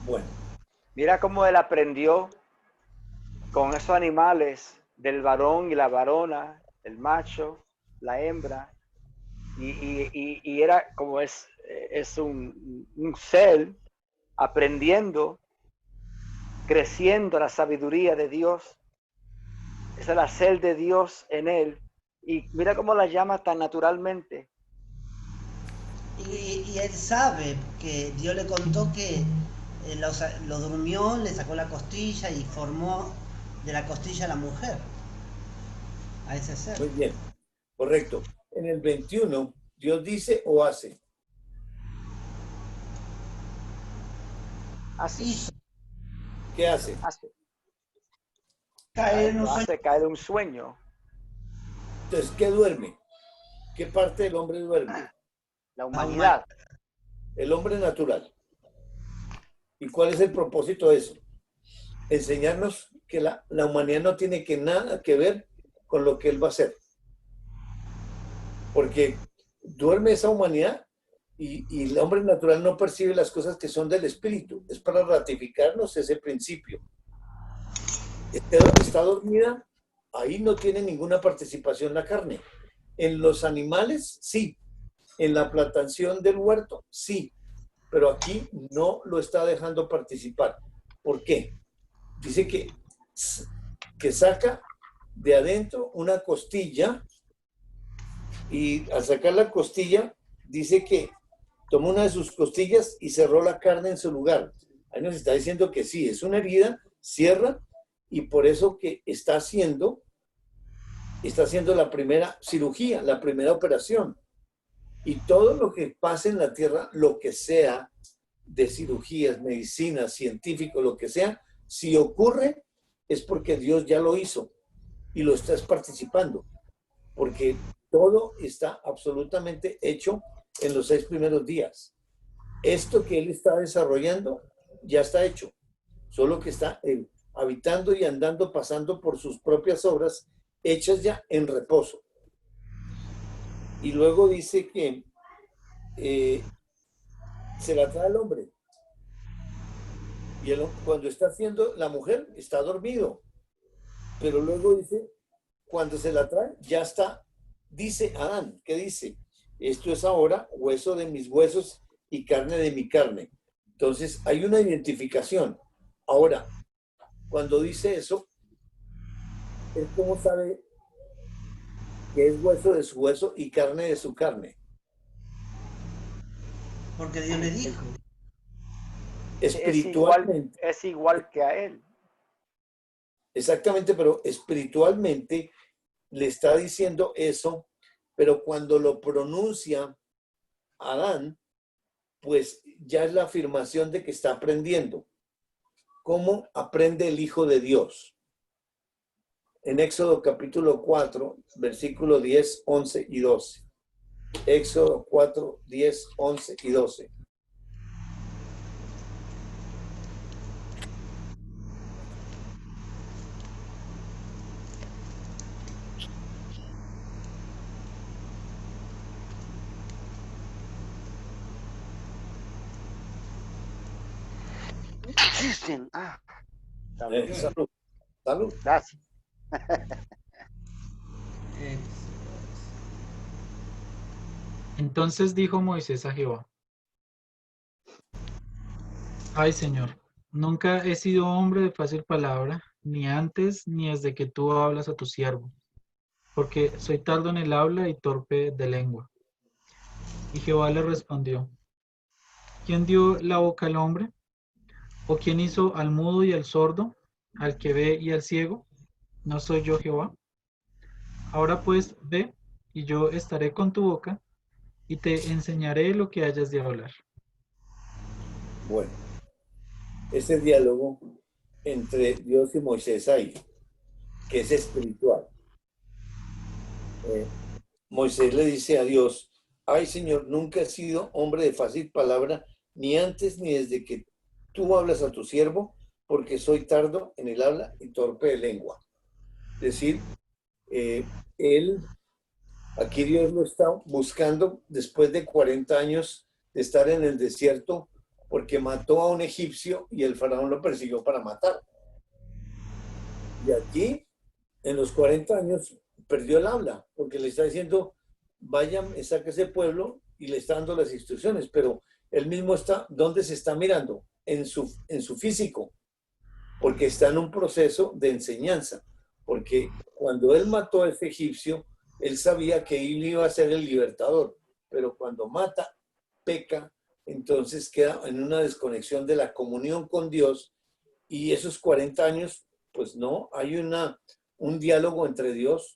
Bueno. Mira cómo él aprendió con esos animales del varón y la varona, el macho, la hembra, y era como es un ser aprendiendo, creciendo la sabiduría de Dios. Es el hacer de Dios en él. Y mira cómo la llama tan naturalmente. Y él sabe que Dios le contó que lo durmió, le sacó la costilla y formó de la costilla a la mujer, a ese ser. Muy bien, correcto. En el 21, Dios dice o hace. Así. ¿Qué hace? Hace Caer caer un sueño. Entonces, ¿qué duerme? ¿Qué parte del hombre duerme? La humanidad. El hombre natural. ¿Y cuál es el propósito de eso? Enseñarnos que la humanidad no tiene nada que ver con lo que él va a hacer. Porque duerme esa humanidad y el hombre natural no percibe las cosas que son del espíritu. Es para ratificarnos ese principio. Está dormida, ahí no tiene ninguna participación la carne. En los animales, sí. En la plantación del huerto, sí. Pero aquí no lo está dejando participar. ¿Por qué? Dice que saca de adentro una costilla y al sacar la costilla dice que tomó una de sus costillas y cerró la carne en su lugar. Ahí nos está diciendo que sí, es una herida cierra, y por eso que está haciendo la primera cirugía, la primera operación. Y todo lo que pase en la tierra, lo que sea de cirugías, medicinas, científico, lo que sea, si ocurre, es porque Dios ya lo hizo y lo estás participando. Porque todo está absolutamente hecho en los 6 primeros días. Esto que Él está desarrollando ya está hecho. Solo que está Él habitando y andando, pasando por sus propias obras, hechas ya en reposo. Y luego dice que se la trae al hombre. Y cuando está haciendo la mujer, está dormido. Pero luego dice, cuando se la trae, ya está, dice Adán, ¿qué dice? Esto es ahora hueso de mis huesos y carne de mi carne. Entonces, hay una identificación. Ahora, cuando dice eso, ¿él cómo sabe que es hueso de su hueso y carne de su carne? Porque Dios le dijo. Espiritualmente. Es igual que a Él. Exactamente, pero espiritualmente le está diciendo eso, pero cuando lo pronuncia Adán, pues ya es la afirmación de que está aprendiendo. ¿Cómo aprende el Hijo de Dios? En Éxodo capítulo 4, versículo 10, 11 y 12. Éxodo 4, 10, 11 y 12. Salud. Salud. Gracias. Entonces dijo Moisés a Jehová: Ay, Señor, nunca he sido hombre de fácil palabra, ni antes ni desde que tú hablas a tu siervo, porque soy tardo en el habla y torpe de lengua. Y Jehová le respondió: ¿Quién dio la boca al hombre? ¿O quién hizo al mudo y al sordo, al que ve y al ciego? ¿No soy yo Jehová? Ahora pues ve, y yo estaré con tu boca, y te enseñaré lo que hayas de hablar. Bueno, ese diálogo entre Dios y Moisés ahí, que es espiritual. Moisés le dice a Dios: ay, Señor, nunca he sido hombre de fácil palabra, ni antes ni desde que tú hablas a tu siervo, porque soy tardo en el habla y torpe de lengua. Es decir, aquí Dios lo está buscando después de 40 años de estar en el desierto, porque mató a un egipcio y el faraón lo persiguió para matar. Y aquí, en los 40 años, perdió el habla, porque le está diciendo: vayan, saque ese pueblo, y le está dando las instrucciones, pero él mismo está, ¿dónde se está mirando? En su físico, porque está en un proceso de enseñanza, porque cuando él mató a ese egipcio, él sabía que él iba a ser el libertador, pero cuando mata, peca, entonces queda en una desconexión de la comunión con Dios, y esos 40 años, pues no, hay un diálogo entre Dios,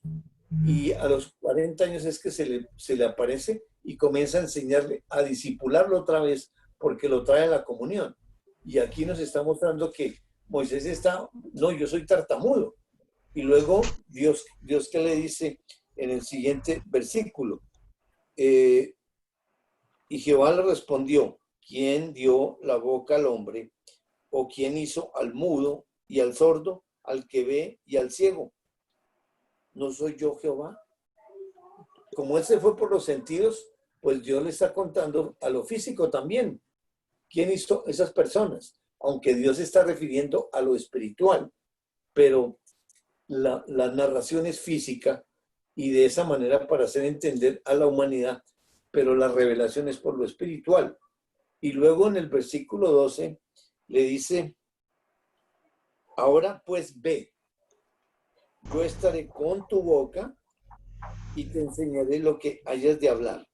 y a los 40 años es que se le aparece y comienza a enseñarle, a discipularlo otra vez, porque lo trae a la comunión. Y aquí nos está mostrando que Moisés está, no, yo soy tartamudo. Y luego Dios que le dice en el siguiente versículo, y Jehová le respondió: ¿quién dio la boca al hombre? ¿O quién hizo al mudo y al sordo, al que ve y al ciego? ¿No soy yo Jehová? Como él se fue por los sentidos, pues Dios le está contando a lo físico también. ¿Quién hizo esas personas? Aunque Dios se está refiriendo a lo espiritual, pero la narración es física, y de esa manera para hacer entender a la humanidad, pero la revelación es por lo espiritual. Y luego en el versículo 12 le dice: ahora pues ve, yo estaré con tu boca y te enseñaré lo que hayas de hablar.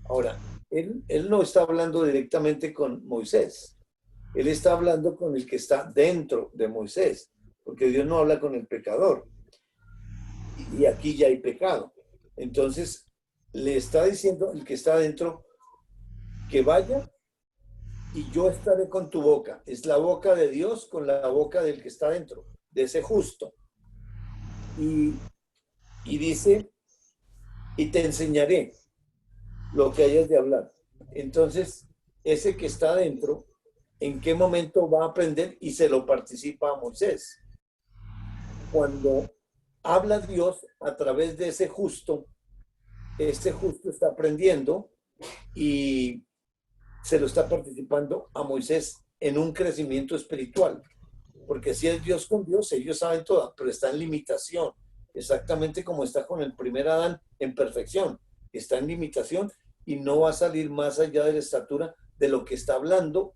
Ahora, él no está hablando directamente con Moisés, Él está hablando con el que está dentro de Moisés, porque Dios no habla con el pecador. Y aquí ya hay pecado. Entonces, le está diciendo el que está dentro que vaya y yo estaré con tu boca. Es la boca de Dios con la boca del que está dentro, de ese justo. Y dice, y te enseñaré lo que hayas de hablar. Entonces, ese que está dentro, ¿en qué momento va a aprender? Y se lo participa a Moisés. Cuando habla Dios a través de ese justo está aprendiendo y se lo está participando a Moisés en un crecimiento espiritual. Porque si es Dios con Dios, ellos saben todo, pero está en limitación. Exactamente como está con el primer Adán en perfección. Está en limitación y no va a salir más allá de la estatura de lo que está hablando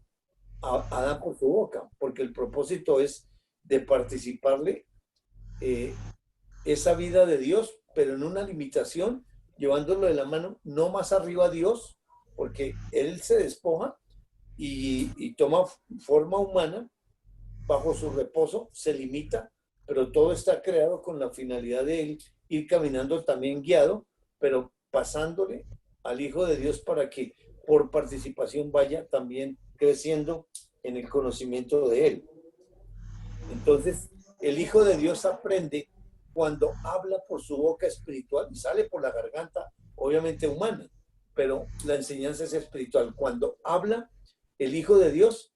Adán por su boca, porque el propósito es de participarle esa vida de Dios, pero en una limitación, llevándolo de la mano, no más arriba a Dios, porque Él se despoja y toma forma humana bajo su reposo, se limita, pero todo está creado con la finalidad de Él ir caminando también guiado, pero pasándole al Hijo de Dios para que por participación vaya también creciendo en el conocimiento de Él. Entonces, el Hijo de Dios aprende cuando habla por su boca espiritual y sale por la garganta, obviamente humana, pero la enseñanza es espiritual. Cuando habla el Hijo de Dios,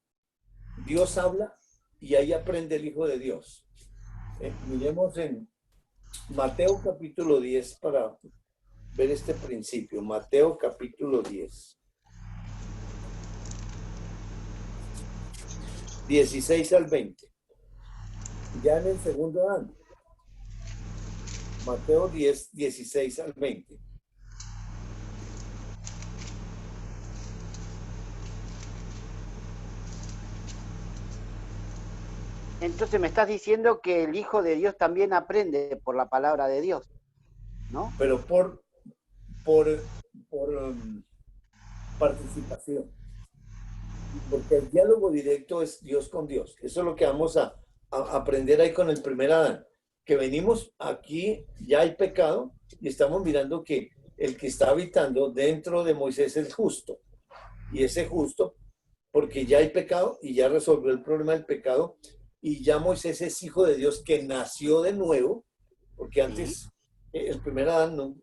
Dios habla y ahí aprende el Hijo de Dios. Miremos en Mateo capítulo 10 para ver este principio. Mateo capítulo 10. 16 al 20. Ya en el segundo año. Mateo 10, 16 al 20. Entonces me estás diciendo que el Hijo de Dios también aprende por la palabra de Dios, ¿no? Pero por participación. Porque el diálogo directo es Dios con Dios. Eso es lo que vamos a aprender ahí con el primer Adán. Que venimos aquí, ya hay pecado, y estamos mirando que el que está habitando dentro de Moisés es justo. Y ese justo, porque ya hay pecado y ya resolvió el problema del pecado, y ya Moisés es hijo de Dios que nació de nuevo, porque antes el primer Adán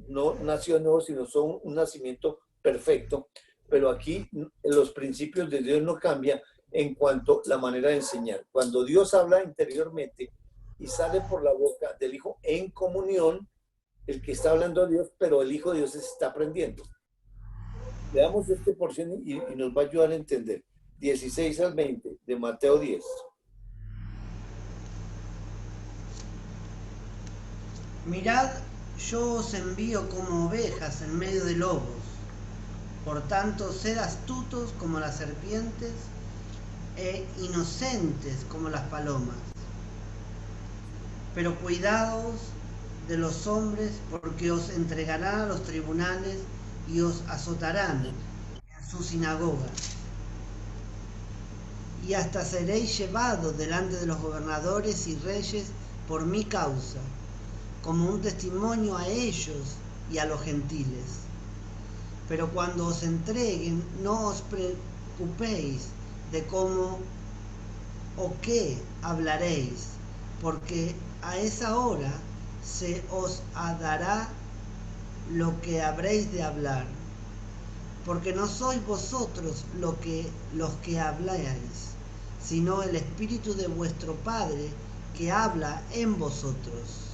no nació de nuevo, sino son un nacimiento perfecto. Pero aquí los principios de Dios no cambian en cuanto a la manera de enseñar. Cuando Dios habla interiormente y sale por la boca del Hijo en comunión, el que está hablando a Dios, pero el Hijo de Dios está aprendiendo. Leamos esta porción y nos va a ayudar a entender. 16 al 20 de Mateo 10. Mirad, yo os envío como ovejas en medio de lobos. Por tanto, sed astutos como las serpientes e inocentes como las palomas. Pero cuidaos de los hombres, porque os entregarán a los tribunales y os azotarán en sus sinagogas. Y hasta seréis llevados delante de los gobernadores y reyes por mi causa, como un testimonio a ellos y a los gentiles. Pero cuando os entreguen, no os preocupéis de cómo o qué hablaréis, porque a esa hora se os dará lo que habréis de hablar, porque no sois vosotros los que habláis, sino el Espíritu de vuestro Padre que habla en vosotros.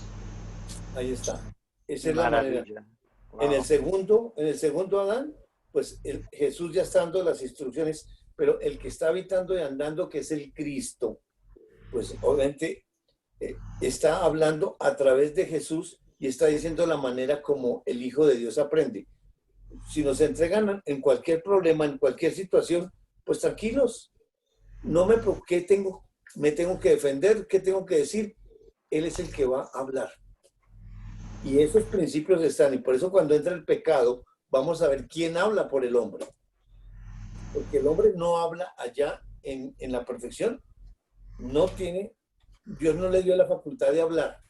Ahí está. Esa es la manera. Wow. En el segundo Adán, pues Jesús ya está dando las instrucciones, pero el que está habitando y andando, que es el Cristo, pues obviamente está hablando a través de Jesús y está diciendo la manera como el Hijo de Dios aprende. Si nos entregan en cualquier problema, en cualquier situación, pues tranquilos, no me preocupe, me tengo que defender, ¿qué tengo que decir? Él es el que va a hablar. Y esos principios están, y por eso cuando entra el pecado, vamos a ver quién habla por el hombre. Porque el hombre no habla allá en la perfección, no tiene, Dios no le dio la facultad de hablar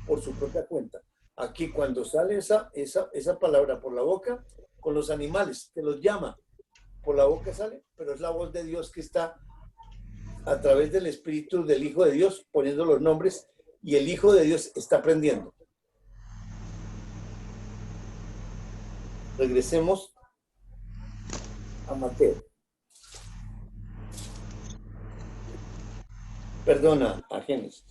por su propia cuenta. Aquí cuando sale esa palabra por la boca, con los animales, que los llama, por la boca sale, pero es la voz de Dios que está a través del Espíritu del Hijo de Dios poniendo los nombres, y el Hijo de Dios está aprendiendo. Regresemos a Mateo. Perdona, a Génesis.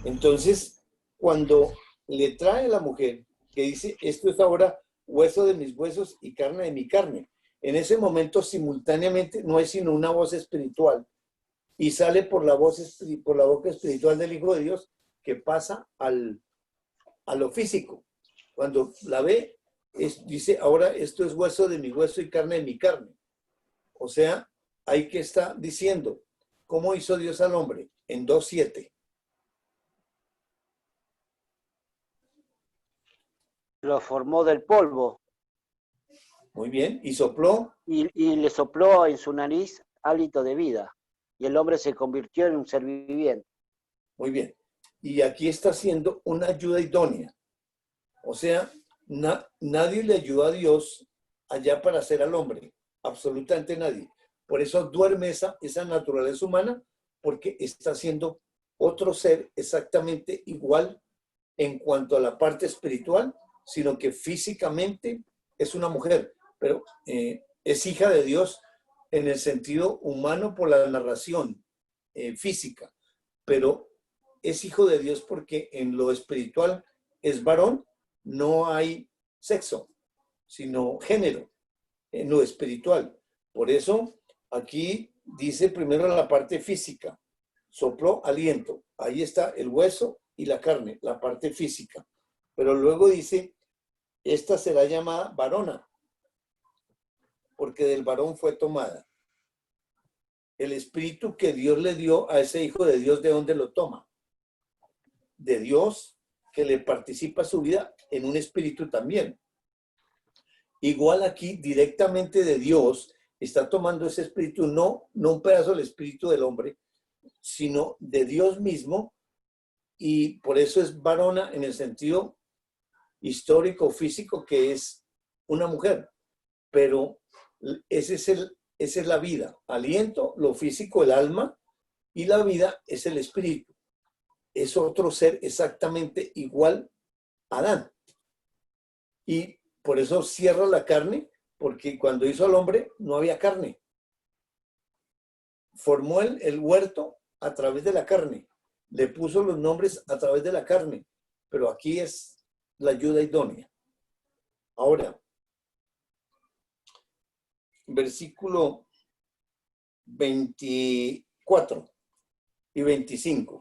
Entonces, cuando le trae a la mujer, que dice, esto es ahora hueso de mis huesos y carne de mi carne, en ese momento simultáneamente no hay sino una voz espiritual, y sale por la boca espiritual del Hijo de Dios, que pasa a lo físico. Cuando la ve, dice, ahora esto es hueso de mi hueso y carne de mi carne. O sea, ahí que está diciendo, ¿cómo hizo Dios al hombre? En 2:7. Lo formó del polvo Muy bien, y sopló. y le sopló en su nariz hálito de vida. Y el hombre se convirtió en un ser viviente. Muy bien. Y aquí está haciendo una ayuda idónea. O sea, nadie le ayudó a Dios allá para hacer al hombre. Absolutamente nadie. Por eso duerme esa naturaleza humana, porque está haciendo otro ser exactamente igual en cuanto a la parte espiritual, sino que físicamente es una mujer, pero es hija de Dios en el sentido humano por la narración física, pero es hijo de Dios porque en lo espiritual es varón, no hay sexo, sino género en lo espiritual. Por eso aquí dice primero la parte física, sopló aliento, ahí está el hueso y la carne, la parte física. Pero luego dice, esta será llamada varona, porque del varón fue tomada. El espíritu que Dios le dio a ese hijo de Dios, ¿de dónde lo toma? De Dios, que le participa su vida en un espíritu también. Igual aquí, directamente de Dios, está tomando ese espíritu, no un pedazo del espíritu del hombre, sino de Dios mismo, y por eso es varona en el sentido histórico, físico, que es una mujer. Pero esa es la vida. Aliento, lo físico, el alma, y la vida es el espíritu. Es otro ser exactamente igual a Adán. Y por eso cierra la carne, porque cuando hizo al hombre no había carne. Formó el huerto a través de la carne. Le puso los nombres a través de la carne. Pero aquí es la ayuda idónea. Ahora, versículo 24 y 25.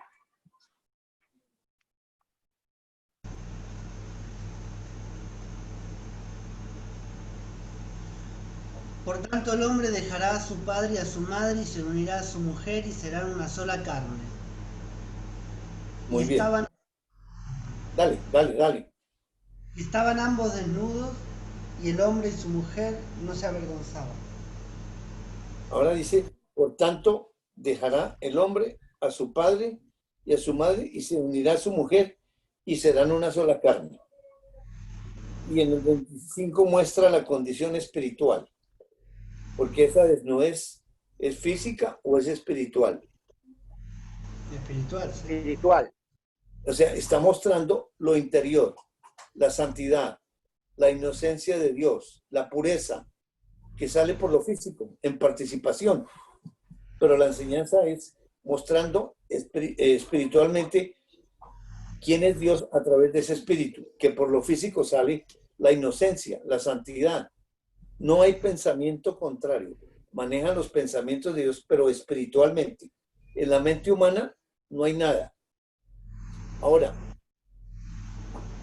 Por tanto, el hombre dejará a su padre y a su madre y se unirá a su mujer y serán una sola carne. Muy y bien. Dale. Estaban ambos desnudos y el hombre y su mujer no se avergonzaban. Ahora dice, por tanto, dejará el hombre a su padre y a su madre y se unirá a su mujer y serán una sola carne. Y en el 25 muestra la condición espiritual, porque esa desnudez es física o es espiritual. Espiritual, sí. Espiritual. O sea, está mostrando lo interior, la santidad, la inocencia de Dios, la pureza, que sale por lo físico, en participación. Pero la enseñanza es mostrando espiritualmente quién es Dios a través de ese espíritu, que por lo físico sale la inocencia, la santidad. No hay pensamiento contrario. Manejan los pensamientos de Dios, pero espiritualmente. En la mente humana no hay nada. Ahora,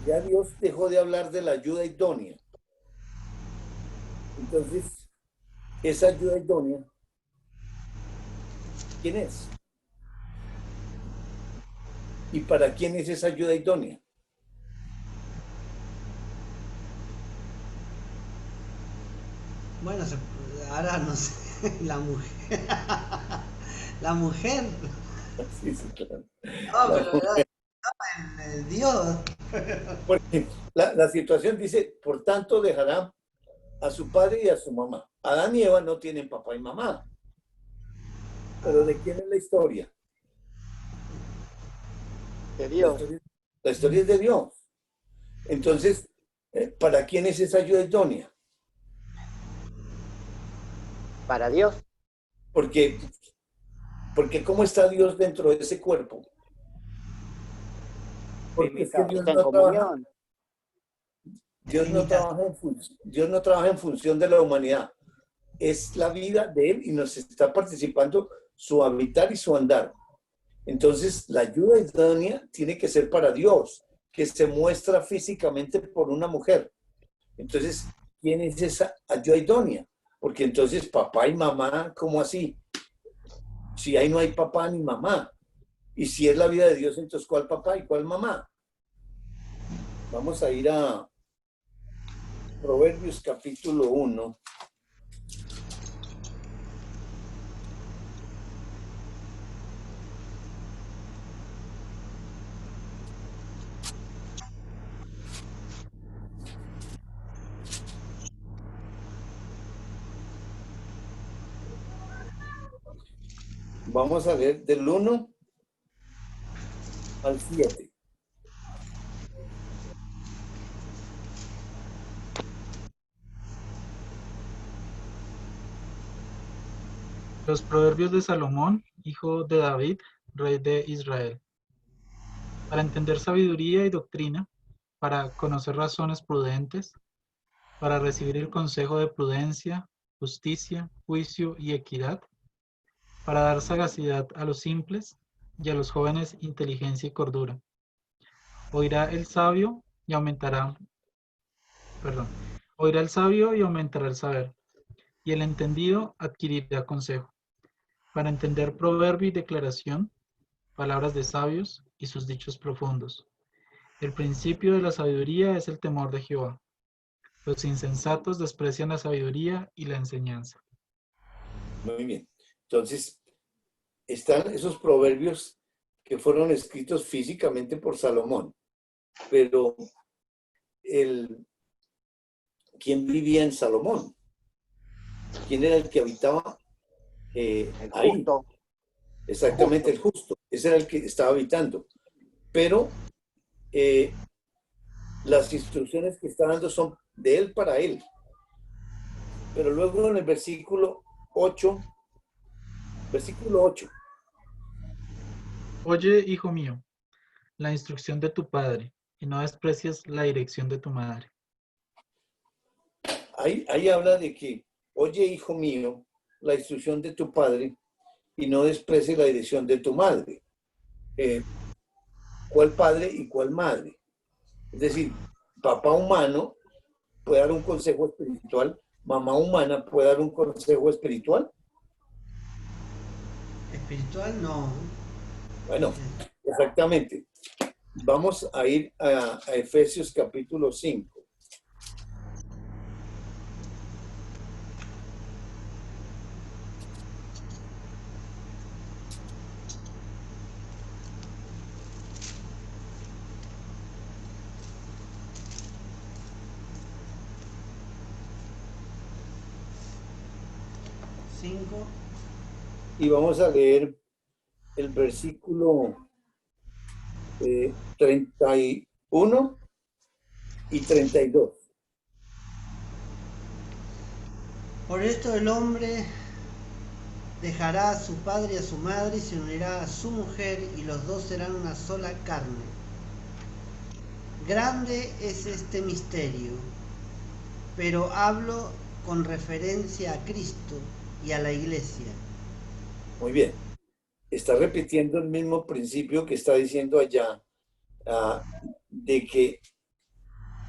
ya Dios dejó de hablar de la ayuda idónea. Entonces, esa ayuda idónea, ¿quién es? ¿Y para quién es esa ayuda idónea? Bueno, ahora no sé, la mujer. La mujer. Sí, sí, claro. No, La pero mujer. Dios. Porque la situación dice, por tanto dejará a su padre y a su mamá. Adán y Eva no tienen papá y mamá. Pero ¿de quién es la historia? De La Dios. historia, la historia es de Dios. Entonces, ¿para quién es esa ayuda idónea? Para Dios. Porque, porque ¿cómo está Dios dentro de ese cuerpo? Porque es que Está en comunión. Dios no trabaja en función de la humanidad. Es la vida de Él y nos está participando su habitar y su andar. Entonces, la ayuda idónea tiene que ser para Dios, que se muestra físicamente por una mujer. Entonces, ¿quién es esa ayuda idónea? Porque entonces papá y mamá, ¿cómo así? Si ahí no hay papá ni mamá. Y si es la vida de Dios, entonces ¿cuál papá y cuál mamá? Vamos a ir a Proverbios capítulo 1. Vamos a leer del 1 al 7. Los proverbios de Salomón, hijo de David, rey de Israel. Para entender sabiduría y doctrina, para conocer razones prudentes, para recibir el consejo de prudencia, justicia, juicio y equidad, para dar sagacidad a los simples y a los jóvenes inteligencia y cordura. Oirá el sabio y aumentará, perdón, oirá el sabio y aumentará el saber, y el entendido adquirirá consejo, para entender proverbio y declaración, palabras de sabios y sus dichos profundos. El principio de la sabiduría es el temor de Jehová. Los insensatos desprecian la sabiduría y la enseñanza. Muy bien. Entonces, están esos proverbios que fueron escritos físicamente por Salomón. Pero ¿quién vivía en Salomón? ¿Quién era el que habitaba El ahí? justo. Exactamente, el justo. Ese era el que estaba habitando. Pero las instrucciones que está dando son de él para él. Pero luego en el versículo 8, Oye, hijo mío, la instrucción de tu padre, y no desprecies la dirección de tu madre. ahí habla de que, oye, hijo mío, la instrucción de tu padre y no desprecies la dirección de tu madre. ¿Cuál padre y cuál madre? Es decir, papá humano puede dar un consejo espiritual, mamá humana puede dar un consejo espiritual. Espiritual no. Bueno, exactamente. Vamos a ir a Efesios capítulo 5. Cinco. Y vamos a leer el versículo 31 y 32. Por esto el hombre dejará a su padre y a su madre y se unirá a su mujer y los dos serán una sola carne. Grande es este misterio, pero hablo con referencia a Cristo y a la iglesia. Muy bien. Está repitiendo el mismo principio que está diciendo allá, de que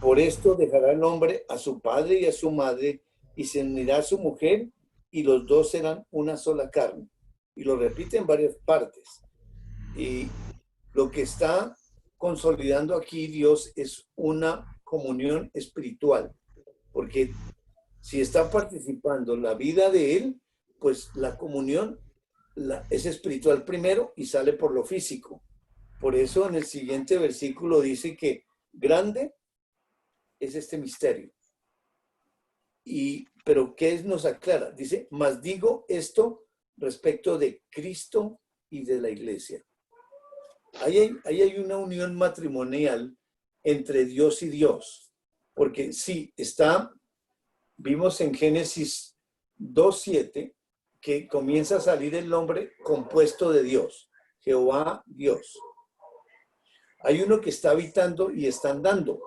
por esto dejará el hombre a su padre y a su madre y se unirá a su mujer y los dos serán una sola carne. Y lo repite en varias partes. Y lo que está consolidando aquí Dios es una comunión espiritual, porque Si está participando la vida de él, pues la comunión es espiritual primero y sale por lo físico. Por eso en el siguiente versículo dice que grande es este misterio. Pero ¿qué nos aclara? Dice, mas digo esto respecto de Cristo y de la iglesia. Ahí hay una unión matrimonial entre Dios y Dios. Porque sí, vimos en Génesis 2:7 que comienza a salir el nombre compuesto de Dios, Jehová Dios. Hay uno que está habitando y está andando,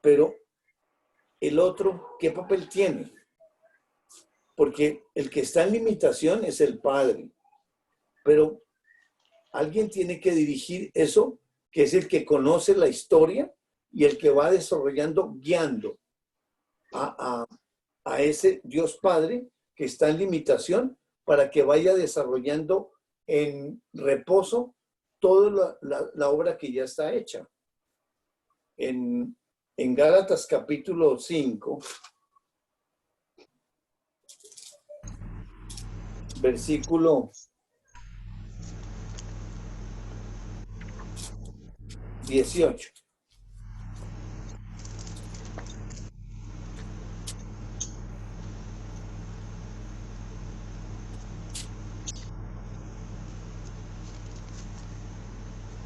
pero el otro, ¿qué papel tiene? Porque el que está en limitación es el Padre, pero alguien tiene que dirigir eso, que es el que conoce la historia y el que va desarrollando, guiando a ese Dios Padre que está en limitación para que vaya desarrollando en reposo toda la obra que ya está hecha. En Gálatas capítulo 5, versículo 18.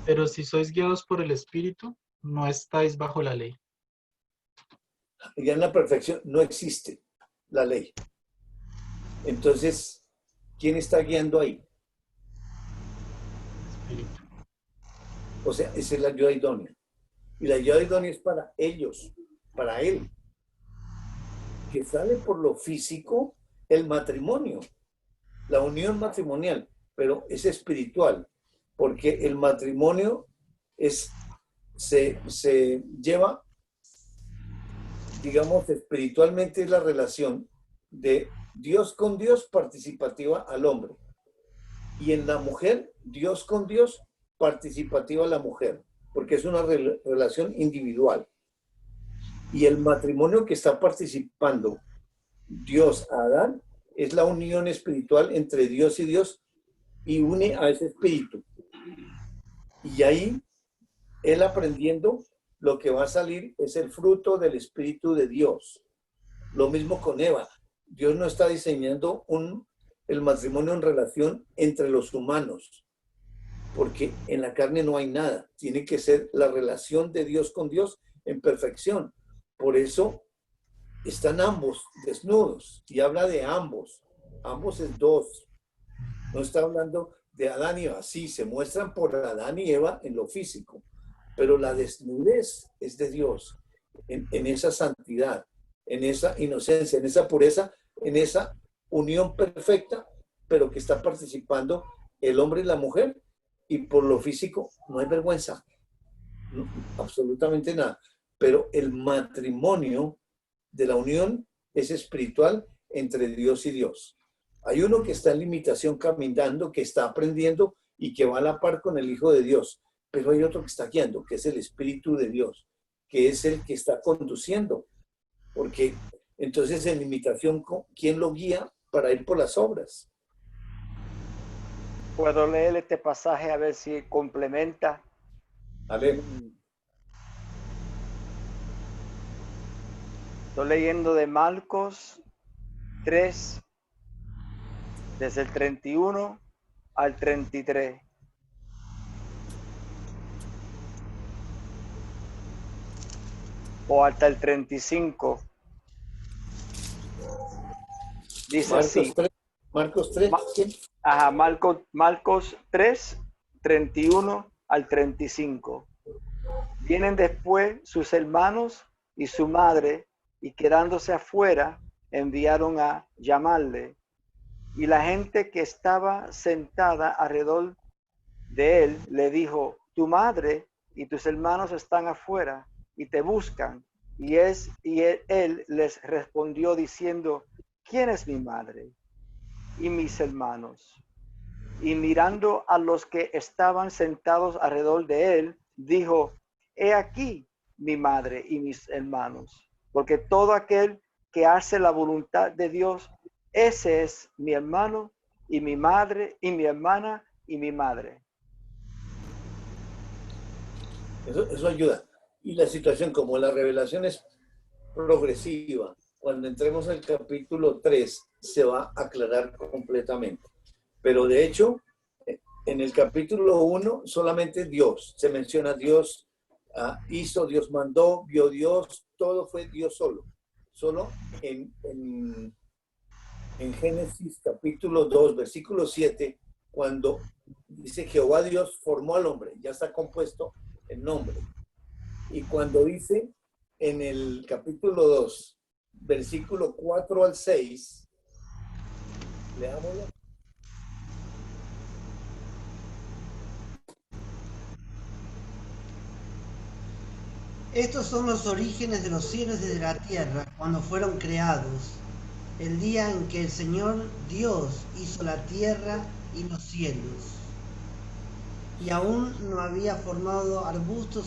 Pero si sois guiados por el Espíritu, no estáis bajo la ley. Ya en la perfección no existe la ley. Entonces, ¿quién está guiando ahí? Espíritu. O sea, esa es la ayuda idónea. Y la ayuda idónea es para ellos, para él. Que sale por lo físico el matrimonio, la unión matrimonial, pero es espiritual, porque el matrimonio se lleva, digamos, espiritualmente es la relación de Dios con Dios participativa al hombre. Y en la mujer, Dios con Dios participativa a la mujer, porque es una relación individual. Y el matrimonio que está participando Dios a Adán es la unión espiritual entre Dios y Dios y une a ese espíritu. Y ahí, él aprendiendo, lo que va a salir es el fruto del Espíritu de Dios. Lo mismo con Eva. Dios no está diseñando el matrimonio en relación entre los humanos, porque en la carne no hay nada. Tiene que ser la relación de Dios con Dios en perfección. Por eso están ambos desnudos y habla de ambos. Ambos es dos. No está hablando de Adán y Eva. Sí, se muestran por Adán y Eva en lo físico, pero la desnudez es de Dios, en esa santidad, en esa inocencia, en esa pureza, en esa unión perfecta, pero que está participando el hombre y la mujer, y por lo físico no hay vergüenza, no, absolutamente nada. Pero el matrimonio de la unión es espiritual entre Dios y Dios. Hay uno que está en limitación caminando, que está aprendiendo y que va a la par con el Hijo de Dios. Pero hay otro que está guiando, que es el Espíritu de Dios, que es el que está conduciendo. Porque entonces en limitación, ¿quién lo guía para ir por las obras? Puedo leer este pasaje a ver si complementa. Ale. Estoy leyendo de Marcos 3, desde el 31 al 33. O hasta el 35. Dice Marcos así. 3, Marcos 3. Ajá, Marcos 3, 31 al 35. Vienen después sus hermanos y su madre, y quedándose afuera, enviaron a llamarle. Y la gente que estaba sentada alrededor de él le dijo: tu madre y tus hermanos están afuera y te buscan. Y él les respondió diciendo: ¿quién es mi madre y mis hermanos? Y mirando a los que estaban sentados alrededor de él, dijo: he aquí mi madre y mis hermanos, porque todo aquel que hace la voluntad de Dios, ese es mi hermano y mi madre y mi hermana y mi madre. Eso ayuda. Y la situación, como la revelación es progresiva, cuando entremos al capítulo 3 se va a aclarar completamente. Pero de hecho, en el capítulo 1 solamente Dios, se menciona Dios, hizo, Dios mandó, vio Dios, todo fue Dios solo. Solo en Génesis capítulo 2, versículo 7, cuando dice Jehová Dios formó al hombre, ya está compuesto el nombre. Y cuando dice en el capítulo 2, versículo 4 al 6, leámoslo. Estos son los orígenes de los cielos y de la tierra cuando fueron creados, el día en que el Señor Dios hizo la tierra y los cielos. Y aún no había formado arbusto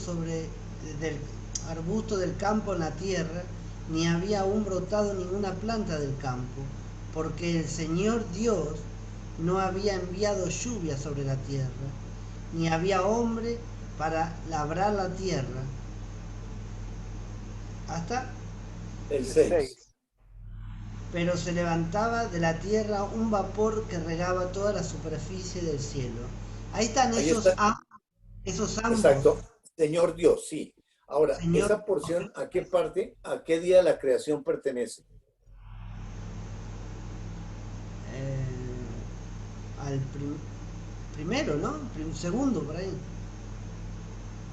del campo en la tierra, ni había aún brotado ninguna planta del campo, porque el Señor Dios no había enviado lluvia sobre la tierra, ni había hombre para labrar la tierra. Hasta El 6. pero se levantaba de la tierra un vapor que regaba toda la superficie del cielo. Ahí están esos ambos. Exacto. Señor Dios, sí. Ahora, Señor, esa porción, ¿a qué parte, a qué día de la creación pertenece? Al primero, ¿no? Segundo, por ahí.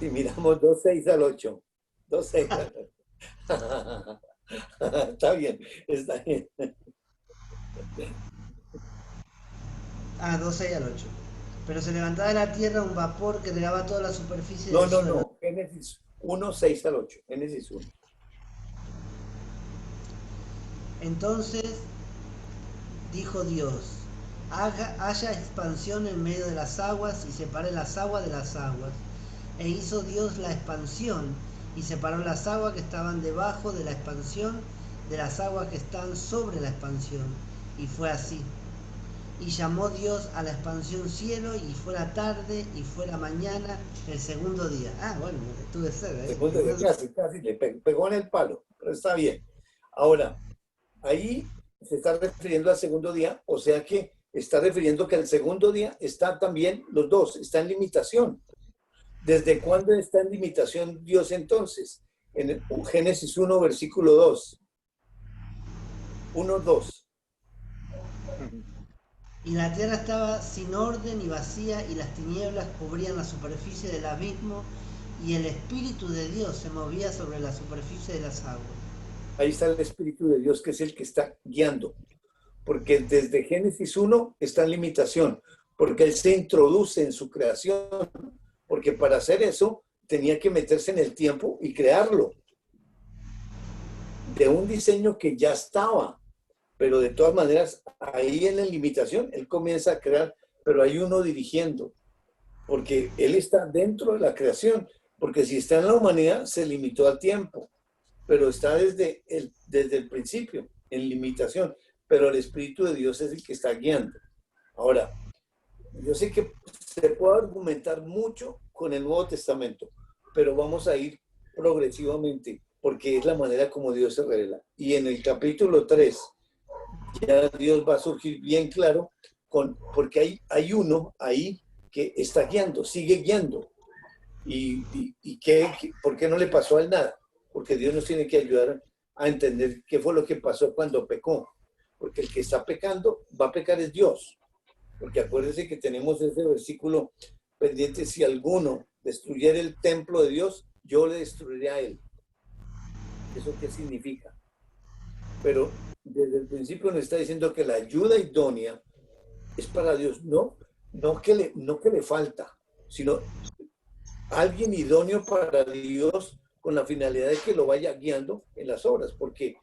Si miramos 2:6 al 8. 2:6 al 8. Está bien, está bien. 2:6 al 8. Pero se levantaba de la tierra un vapor que regaba toda la superficie del suelo. No. Génesis 1:6 al 8. Génesis 1. Entonces dijo Dios, haya expansión en medio de las aguas y separe las aguas de las aguas. E hizo Dios la expansión y separó las aguas que estaban debajo de la expansión de las aguas que están sobre la expansión. Y fue así. Y llamó Dios a la expansión cielo, y fue la tarde y fue la mañana el segundo día. Bueno, estuve cerca. Segundo día, casi le pegó en el palo, pero está bien. Ahora, ahí se está refiriendo al segundo día, o sea que está refiriendo que el segundo día está también, los dos, está en limitación. ¿Desde cuándo está en limitación Dios entonces? En Génesis 1, versículo 2. 1:2. Y la tierra estaba sin orden y vacía, y las tinieblas cubrían la superficie del abismo, y el Espíritu de Dios se movía sobre la superficie de las aguas. Ahí está el Espíritu de Dios, que es el que está guiando. Porque desde Génesis 1 está en limitación, porque Él se introduce en su creación, porque para hacer eso tenía que meterse en el tiempo y crearlo. De un diseño que ya estaba, pero de todas maneras, ahí en la limitación, Él comienza a crear, pero hay uno dirigiendo, porque Él está dentro de la creación, porque si está en la humanidad, se limitó al tiempo, pero está desde el principio, en limitación, pero el Espíritu de Dios es el que está guiando. Ahora, yo sé que se puede argumentar mucho con el Nuevo Testamento, pero vamos a ir progresivamente, porque es la manera como Dios se revela. Y en el capítulo 3, ya Dios va a surgir bien claro, porque hay uno ahí que está guiando, sigue guiando. ¿Y por qué no le pasó a él nada? Porque Dios nos tiene que ayudar a entender qué fue lo que pasó cuando pecó. Porque el que está pecando, va a pecar es Dios. Porque acuérdense que tenemos ese versículo pendiente: si alguno destruyera el templo de Dios, yo le destruiré a él. ¿Eso qué significa? Pero desde el principio nos está diciendo que la ayuda idónea es para Dios, no que le falta, sino alguien idóneo para Dios con la finalidad de que lo vaya guiando en las obras, porque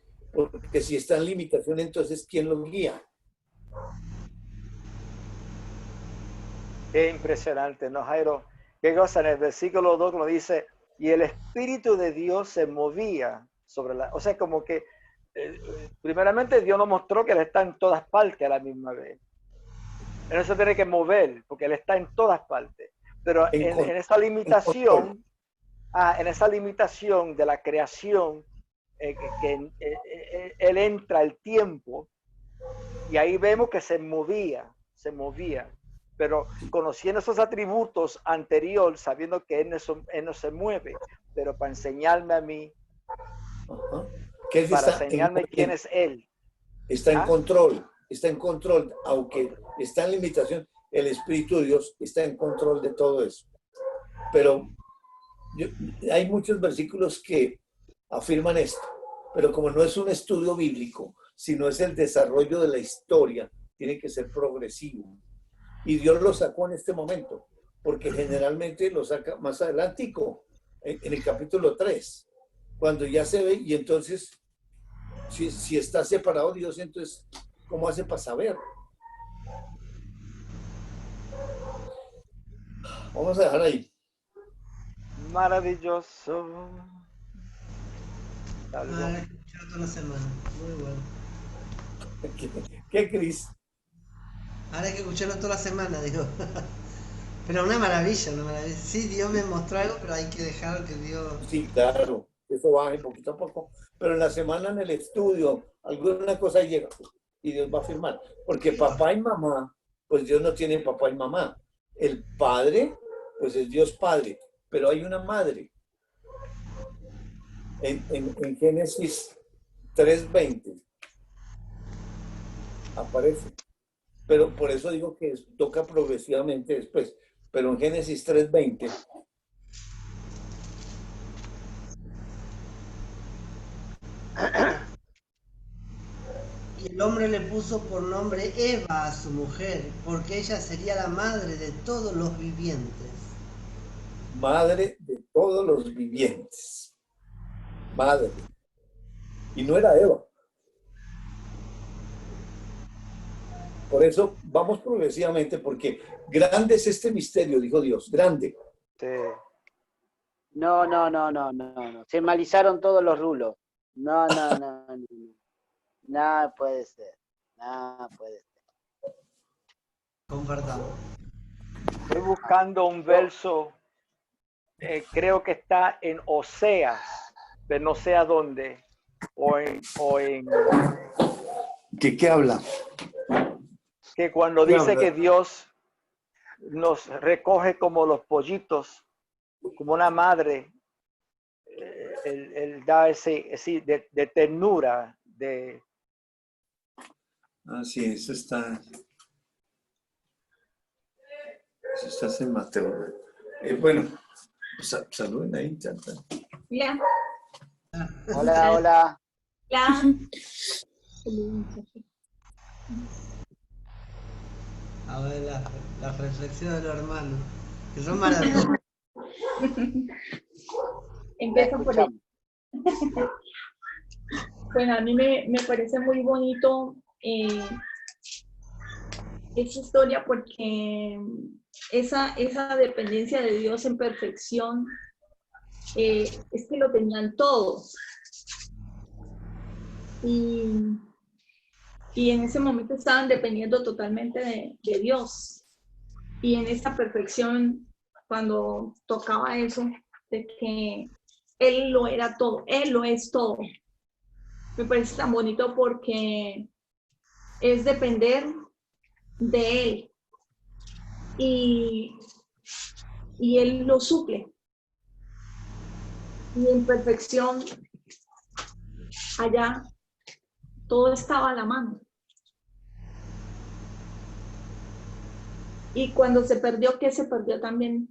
si está en limitación, entonces ¿quién lo guía? Qué impresionante, ¿no, Jairo? Qué cosa, en el versículo 2 lo dice, y el Espíritu de Dios se movía sobre la... O sea, como que primeramente Dios nos mostró que Él está en todas partes a la misma vez. Él no se tiene que mover porque Él está en todas partes. Pero en esa limitación, en esa limitación de la creación, Él entra el tiempo y ahí vemos que se movía. Pero conociendo esos atributos anteriores, sabiendo que Él no se mueve, pero para enseñarme a mí, para enseñarme quién es Él. Está en control, aunque está en limitación, el Espíritu de Dios está en control de todo eso. Pero hay muchos versículos que afirman esto, pero como no es un estudio bíblico, sino es el desarrollo de la historia, tiene que ser progresivo. Y Dios lo sacó en este momento, porque generalmente lo saca más adelantico, en el capítulo 3, cuando ya se ve, y entonces, si está separado Dios, entonces, ¿cómo hace para saber? Vamos a dejar ahí. Maravilloso. Ahora he escuchado toda la semana. Muy bueno. ¿Qué, Cris? Ahora hay que escucharlo toda la semana, digo. Pero una maravilla, una maravilla. Sí, Dios me mostró algo, pero hay que dejar que Dios... Sí, claro, eso baje poquito a poco. Pero en la semana, en el estudio, alguna cosa llega y Dios va a firmar. Porque papá y mamá, pues Dios no tiene papá y mamá. El padre, pues es Dios Padre, pero hay una madre. En Génesis 3:20 aparece. Pero por eso digo que toca progresivamente después. Pero en Génesis 3:20 Y el hombre le puso por nombre Eva a su mujer, porque ella sería la madre de todos los vivientes. madre de todos los vivientes. Madre. Y no era Eva. Por eso vamos progresivamente, porque grande es este misterio, dijo Dios, grande. Sí. No. Se malizaron todos los rulos. No. Nada puede ser. Compartamos. Estoy buscando un verso, creo que está en Oseas, pero no sé a dónde. O en ¿Qué habla? que cuando dice que Dios nos recoge como los pollitos, como una madre, él da ese de ternura, de... Ah, sí, eso está en Mateo. Bueno, saluden ahí, chanta. Hola. Hola. Hola. A ver la reflexión de los hermanos, que son maravillosos. Empiezo por ahí. Bueno, a mí me parece muy bonito esa historia porque esa dependencia de Dios en perfección es que lo tenían todos. Y en ese momento estaban dependiendo totalmente de Dios. Y en esa perfección, cuando tocaba eso, de que Él lo era todo, Él lo es todo. Me parece tan bonito porque es depender de Él. Y Él lo suple. Y en perfección, allá, todo estaba a la mano. Y cuando se perdió, ¿qué se perdió también?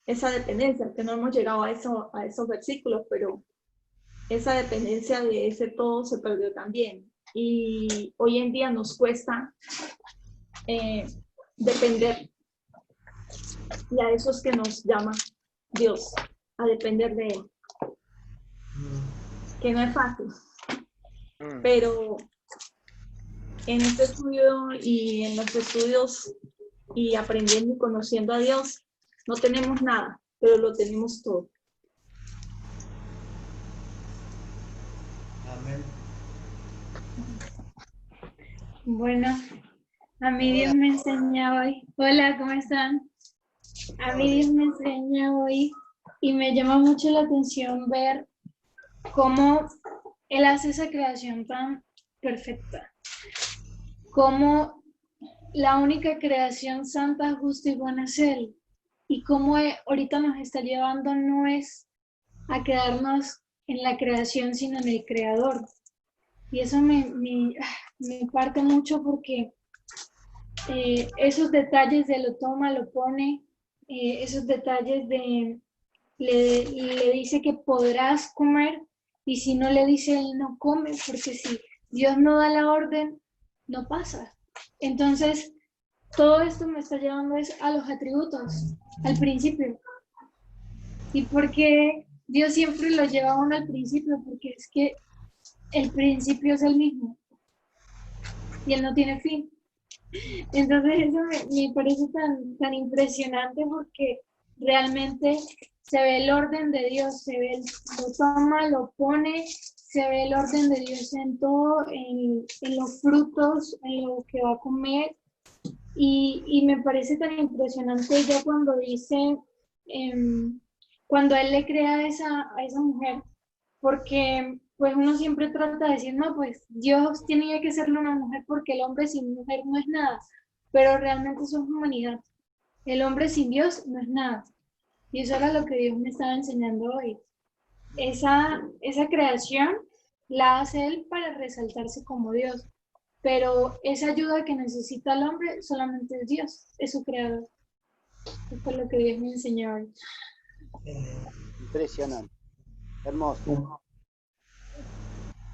Esa dependencia, que no hemos llegado a esos versículos, pero esa dependencia de ese todo se perdió también. Y hoy en día nos cuesta depender. Y a eso es que nos llama Dios, a depender de Él. Que no es fácil. Pero en este estudio y en los estudios y aprendiendo y conociendo a Dios, no tenemos nada, pero lo tenemos todo. Amén. Bueno, a mí Dios me enseña hoy. Hola, ¿cómo están? A mí Dios me enseña hoy y me llama mucho la atención ver cómo Él hace esa creación tan perfecta. Cómo la única creación santa, justa y buena es Él. Y cómo ahorita nos está llevando no es a quedarnos en la creación, sino en el Creador. Y eso me parte mucho porque esos detalles de lo toma, lo pone, esos detalles de le dice que podrás comer y si no le dice él no come, porque si Dios no da la orden, no pasa. Entonces, todo esto me está llevando es a los atributos, al principio. ¿Y porque Dios siempre lo lleva a uno al principio? Porque es que el principio es el mismo y él no tiene fin. Entonces eso me parece tan impresionante porque realmente se ve el orden de Dios, se ve, lo toma, lo pone, se ve el orden de Dios en todo, en los frutos, en lo que va a comer. Y me parece tan impresionante ya cuando dice, cuando él le crea a esa mujer, porque pues uno siempre trata de decir, no, pues Dios tenía que serle una mujer porque el hombre sin mujer no es nada, pero realmente eso es humanidad. El hombre sin Dios no es nada. Y eso era lo que Dios me estaba enseñando hoy. Esa creación la hace Él para resaltarse como Dios, pero esa ayuda que necesita el hombre solamente es Dios, es su creador. Eso es lo que Dios me enseñó hoy. Impresionante. Hermoso.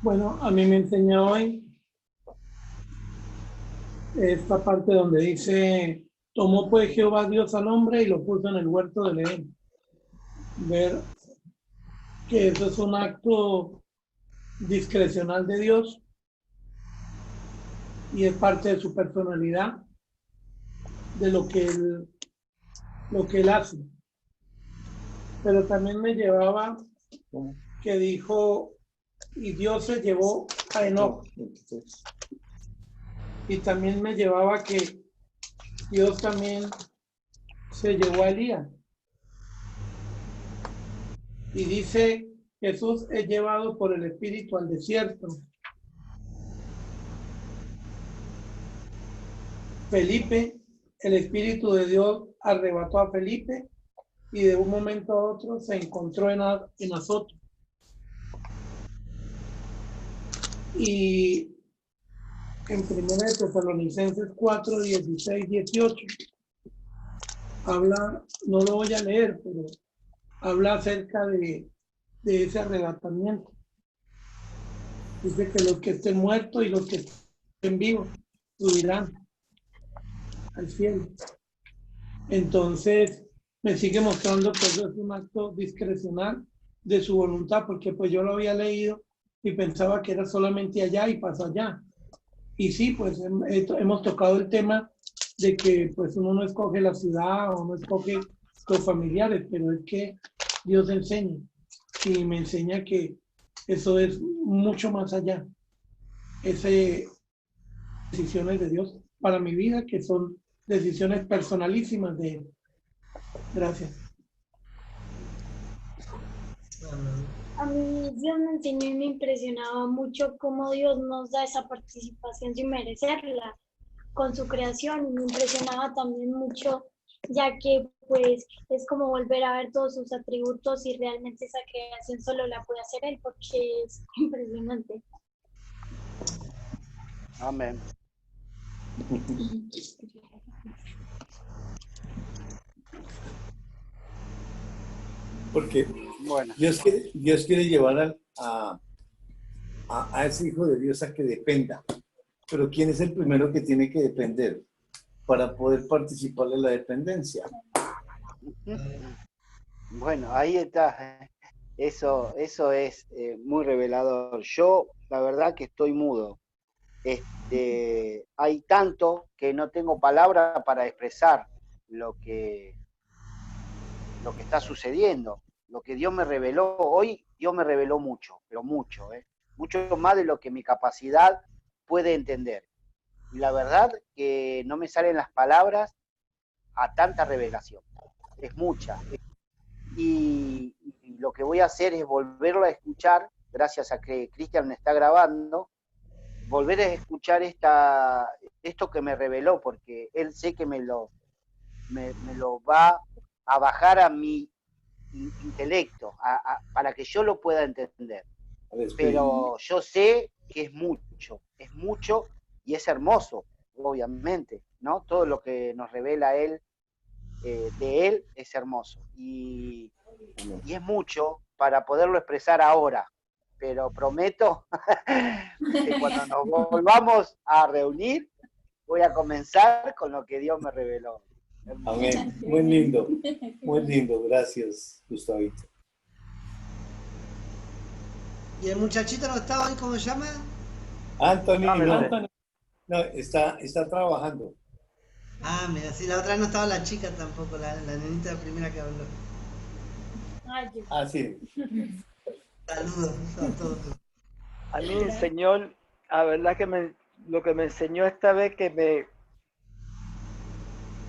Bueno, a mí me enseñó hoy esta parte donde dice, tomó pues Jehová Dios al hombre y lo puso en el huerto del Edén. Ver que eso es un acto discrecional de Dios y es parte de su personalidad, de lo que él hace. Pero también me llevaba que dijo, y Dios se llevó a Enoc. Y también me llevaba que Dios también se llevó a Elías. Y dice, Jesús es llevado por el Espíritu al desierto. Felipe, el Espíritu de Dios arrebató a Felipe y de un momento a otro se encontró en Azoto. Y en 1 Tesalonicenses 4, 16, 18, habla, no lo voy a leer, pero habla acerca de ese arrebatamiento. Dice que los que estén muertos y los que estén vivos subirán al cielo. Entonces, me sigue mostrando que eso es un acto discrecional de su voluntad, porque pues yo lo había leído y pensaba que era solamente allá y pasa allá. Y sí, pues hemos tocado el tema de que pues uno no escoge la ciudad o no escoge los familiares, pero es que Dios enseña y me enseña que eso es mucho más allá. Esas decisiones de Dios para mi vida, que son decisiones personalísimas de Él. Gracias. A mí Dios me enseñó y me impresionaba mucho cómo Dios nos da esa participación sin merecerla con su creación, y me impresionaba también mucho ya que pues es como volver a ver todos sus atributos y realmente esa creación solo la puede hacer Él porque es impresionante. Amén. Porque Bueno, Dios quiere llevar a ese hijo de Dios a que dependa. Pero ¿quién es el primero que tiene que depender para poder participar de la dependencia? bueno, ahí está. Eso es muy revelador. Yo, la verdad que estoy mudo. Hay tanto que no tengo palabra para expresar lo que está sucediendo, lo que Dios me reveló. Hoy Dios me reveló mucho, pero mucho, mucho más de lo que mi capacidad puede entender. Y la verdad que no me salen las palabras a tanta revelación. Es mucha. Y lo que voy a hacer es volverlo a escuchar, gracias a que Cristian me está grabando, volver a escuchar esto que me reveló, porque él sé que me lo va a bajar a mi intelecto, para que yo lo pueda entender. Pero yo sé que es mucho y es hermoso, obviamente, ¿no? Todo lo que nos revela él, de él, es hermoso. Y es mucho para poderlo expresar ahora, pero prometo que cuando nos volvamos a reunir, voy a comenzar con lo que Dios me reveló. Hermoso. Amén. Muy lindo, gracias, Gustavito. ¿Y el muchachito no estaba hoy, cómo se llama? Anthony, Anthony. no, está trabajando. Ah, mira, sí, la otra vez no estaba la chica tampoco, la nenita primera que habló. Ah, sí. Saludos a todos. A mí el Señor, la verdad que lo que me enseñó esta vez que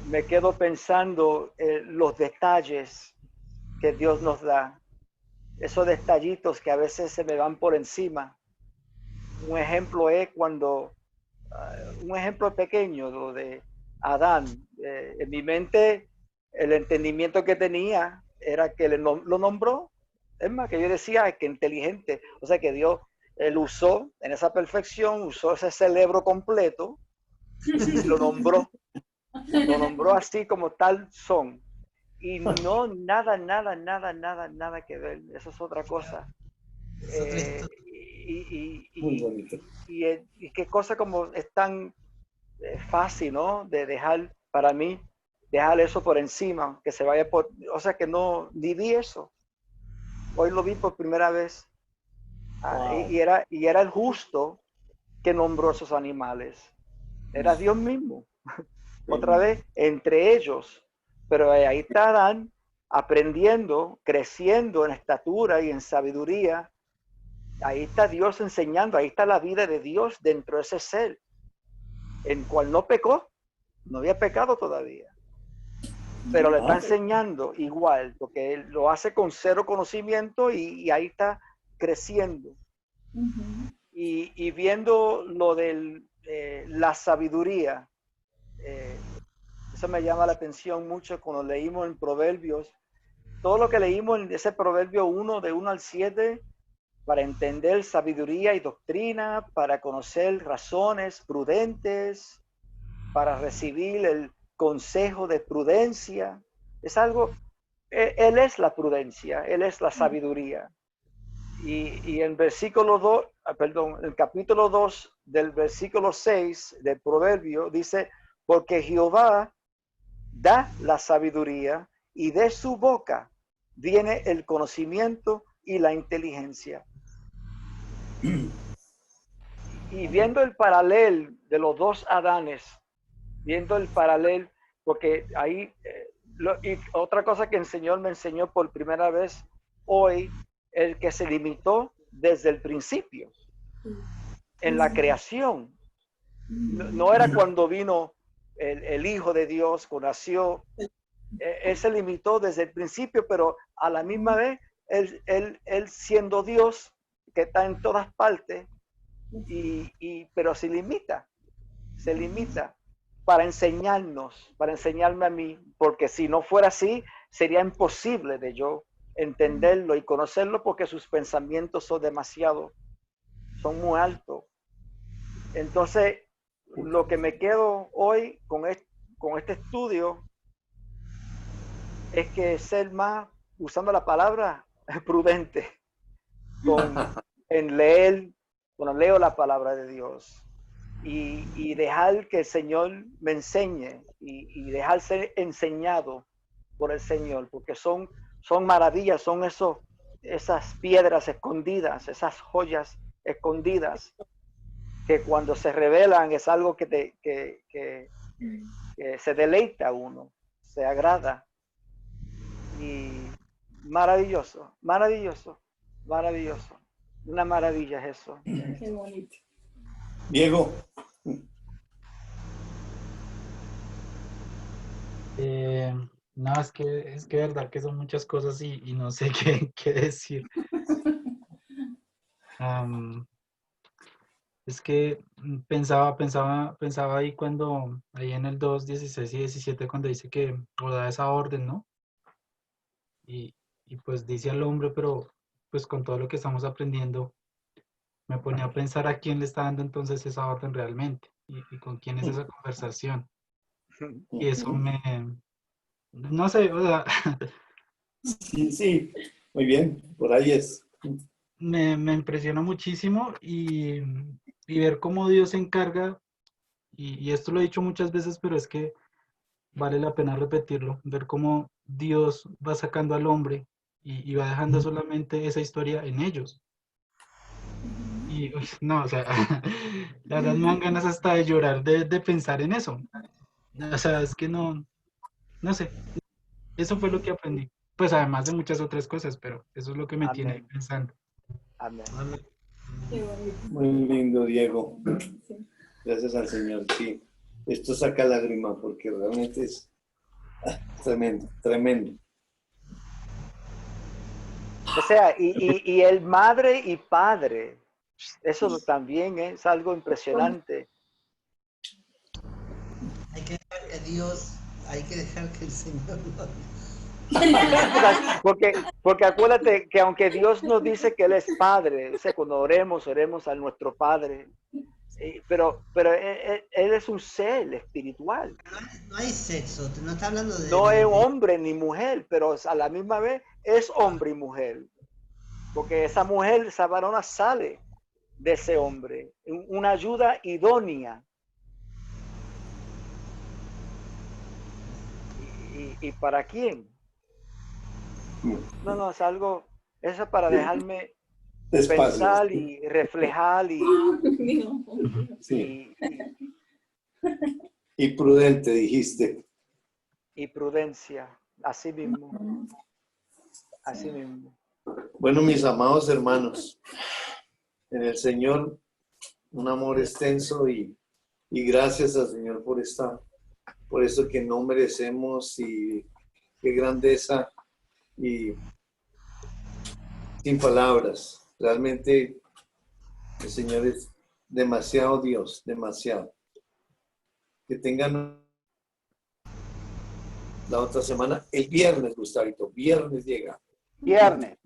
me quedo pensando los detalles que Dios nos da. Esos detallitos que a veces se me van por encima. Un ejemplo es cuando, un ejemplo pequeño, lo de Adán. En mi mente, el entendimiento que tenía era que lo nombró. Es más, que yo decía que inteligente. O sea que Dios, él usó en esa perfección, usó ese cerebro completo y lo nombró. Lo nombró así como tal son. Y no, nada que ver. Eso es otra cosa. Muy bonito. Y qué cosa como es tan fácil, ¿no? De dejar, para mí, dejar eso por encima, que se vaya por, o sea que no, ni vi eso. Hoy lo vi por primera vez. Wow. Y era el justo que nombró esos animales. Era Dios mismo. Otra vez, entre ellos. Pero ahí está Adán aprendiendo, creciendo en estatura y en sabiduría. Ahí está Dios enseñando, ahí está la vida de Dios dentro de ese ser, en cual no pecó, no había pecado todavía. Pero le está enseñando igual, porque él lo hace con cero conocimiento y ahí está creciendo. Y viendo lo de la sabiduría, eso me llama la atención mucho cuando leímos en Proverbios, todo lo que leímos en ese Proverbio 1, de 1 al 7, para entender sabiduría y doctrina, para conocer razones prudentes, para recibir el consejo de prudencia. Es algo, Él es la prudencia, Él es la sabiduría. Y en versículo 2, perdón, el capítulo 2 del versículo 6 del Proverbio dice, porque Jehová da la sabiduría y de su boca viene el conocimiento y la inteligencia. Y viendo el paralelo de los dos Adanes, viendo el paralelo, porque ahí, y otra cosa que el Señor me enseñó por primera vez hoy, el que se limitó desde el principio, en la creación. No era cuando vino el Hijo de Dios, cuando nació, él se limitó desde el principio, pero a la misma vez, él siendo Dios, que está en todas partes, pero se limita para enseñarnos, para enseñarme a mí, porque si no fuera así, sería imposible de yo entenderlo y conocerlo, porque sus pensamientos son muy altos. Entonces, lo que me quedo hoy con este estudio es que ser más, usando la palabra, prudente en leer, cuando leo la palabra de Dios, y dejar que el Señor me enseñe y dejar ser enseñado por el Señor, porque son maravillas, son esas piedras escondidas, esas joyas escondidas, que cuando se revelan es algo que se deleita a uno, se agrada. Y maravilloso. Una maravilla es eso. Qué bonito. Diego. Eh, no, es que de verdad que son muchas cosas y no sé qué decir. Am, es que pensaba ahí ahí en el 2, 16 y 17, cuando dice que o da esa orden, ¿no? Y, y pues dice al hombre, pero pues con todo lo que estamos aprendiendo, me ponía a pensar a quién le está dando entonces esa orden realmente y con quién es esa conversación. Y eso no sé, o sea, Sí, sí, muy bien, por ahí es. me impresiona muchísimo y ver cómo Dios se encarga, y esto lo he dicho muchas veces, pero es que vale la pena repetirlo, ver cómo Dios va sacando al hombre y va dejando solamente esa historia en ellos. Y uy, no, o sea, la verdad me dan ganas hasta de llorar de pensar en eso. O sea, es que no sé, eso fue lo que aprendí. Pues además de muchas otras cosas, pero eso es lo que me tiene ahí Amén. pensando. Amén. Amén. Qué bonito. Muy lindo, Diego. Sí. Gracias al Señor, sí. Esto saca lágrima porque realmente es tremendo, tremendo. O sea, y el madre y padre, eso también es algo impresionante. Hay que dejar que Dios, hay que dejar que el Señor lo Porque acuérdate que aunque Dios nos dice que Él es Padre, o sea, cuando oremos a nuestro Padre, pero él es un ser espiritual. No hay sexo, no está hablando No es hombre ni mujer, pero a la misma vez es hombre y mujer. Porque esa mujer, esa varona sale de ese hombre, una ayuda idónea. ¿Y para quién? No, es algo, eso para dejarme Despacio. pensar y reflejar Sí. y, Y prudente, dijiste. y prudencia, así mismo, así mismo. Bueno, mis amados hermanos, en el Señor, un amor extenso y gracias al Señor por eso que no merecemos y qué grandeza y sin palabras. Realmente el Señor es demasiado Dios, demasiado. Que tengan la otra semana, el viernes, Gustavito, viernes llega. Viernes.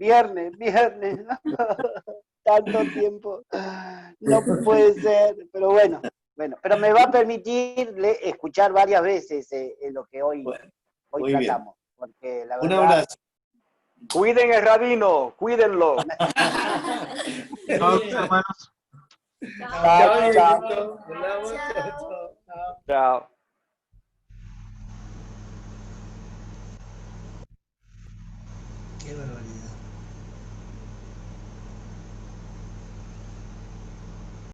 Tanto tiempo. No puede ser, pero bueno. Pero me va a permitir escuchar varias veces lo que hoy Bueno, muy tratamos. Porque la bien. Un verdad, abrazo. Cuiden el rabino, cuídenlo. Chao, hermanos. chao, chao. Chao. Qué barbaridad.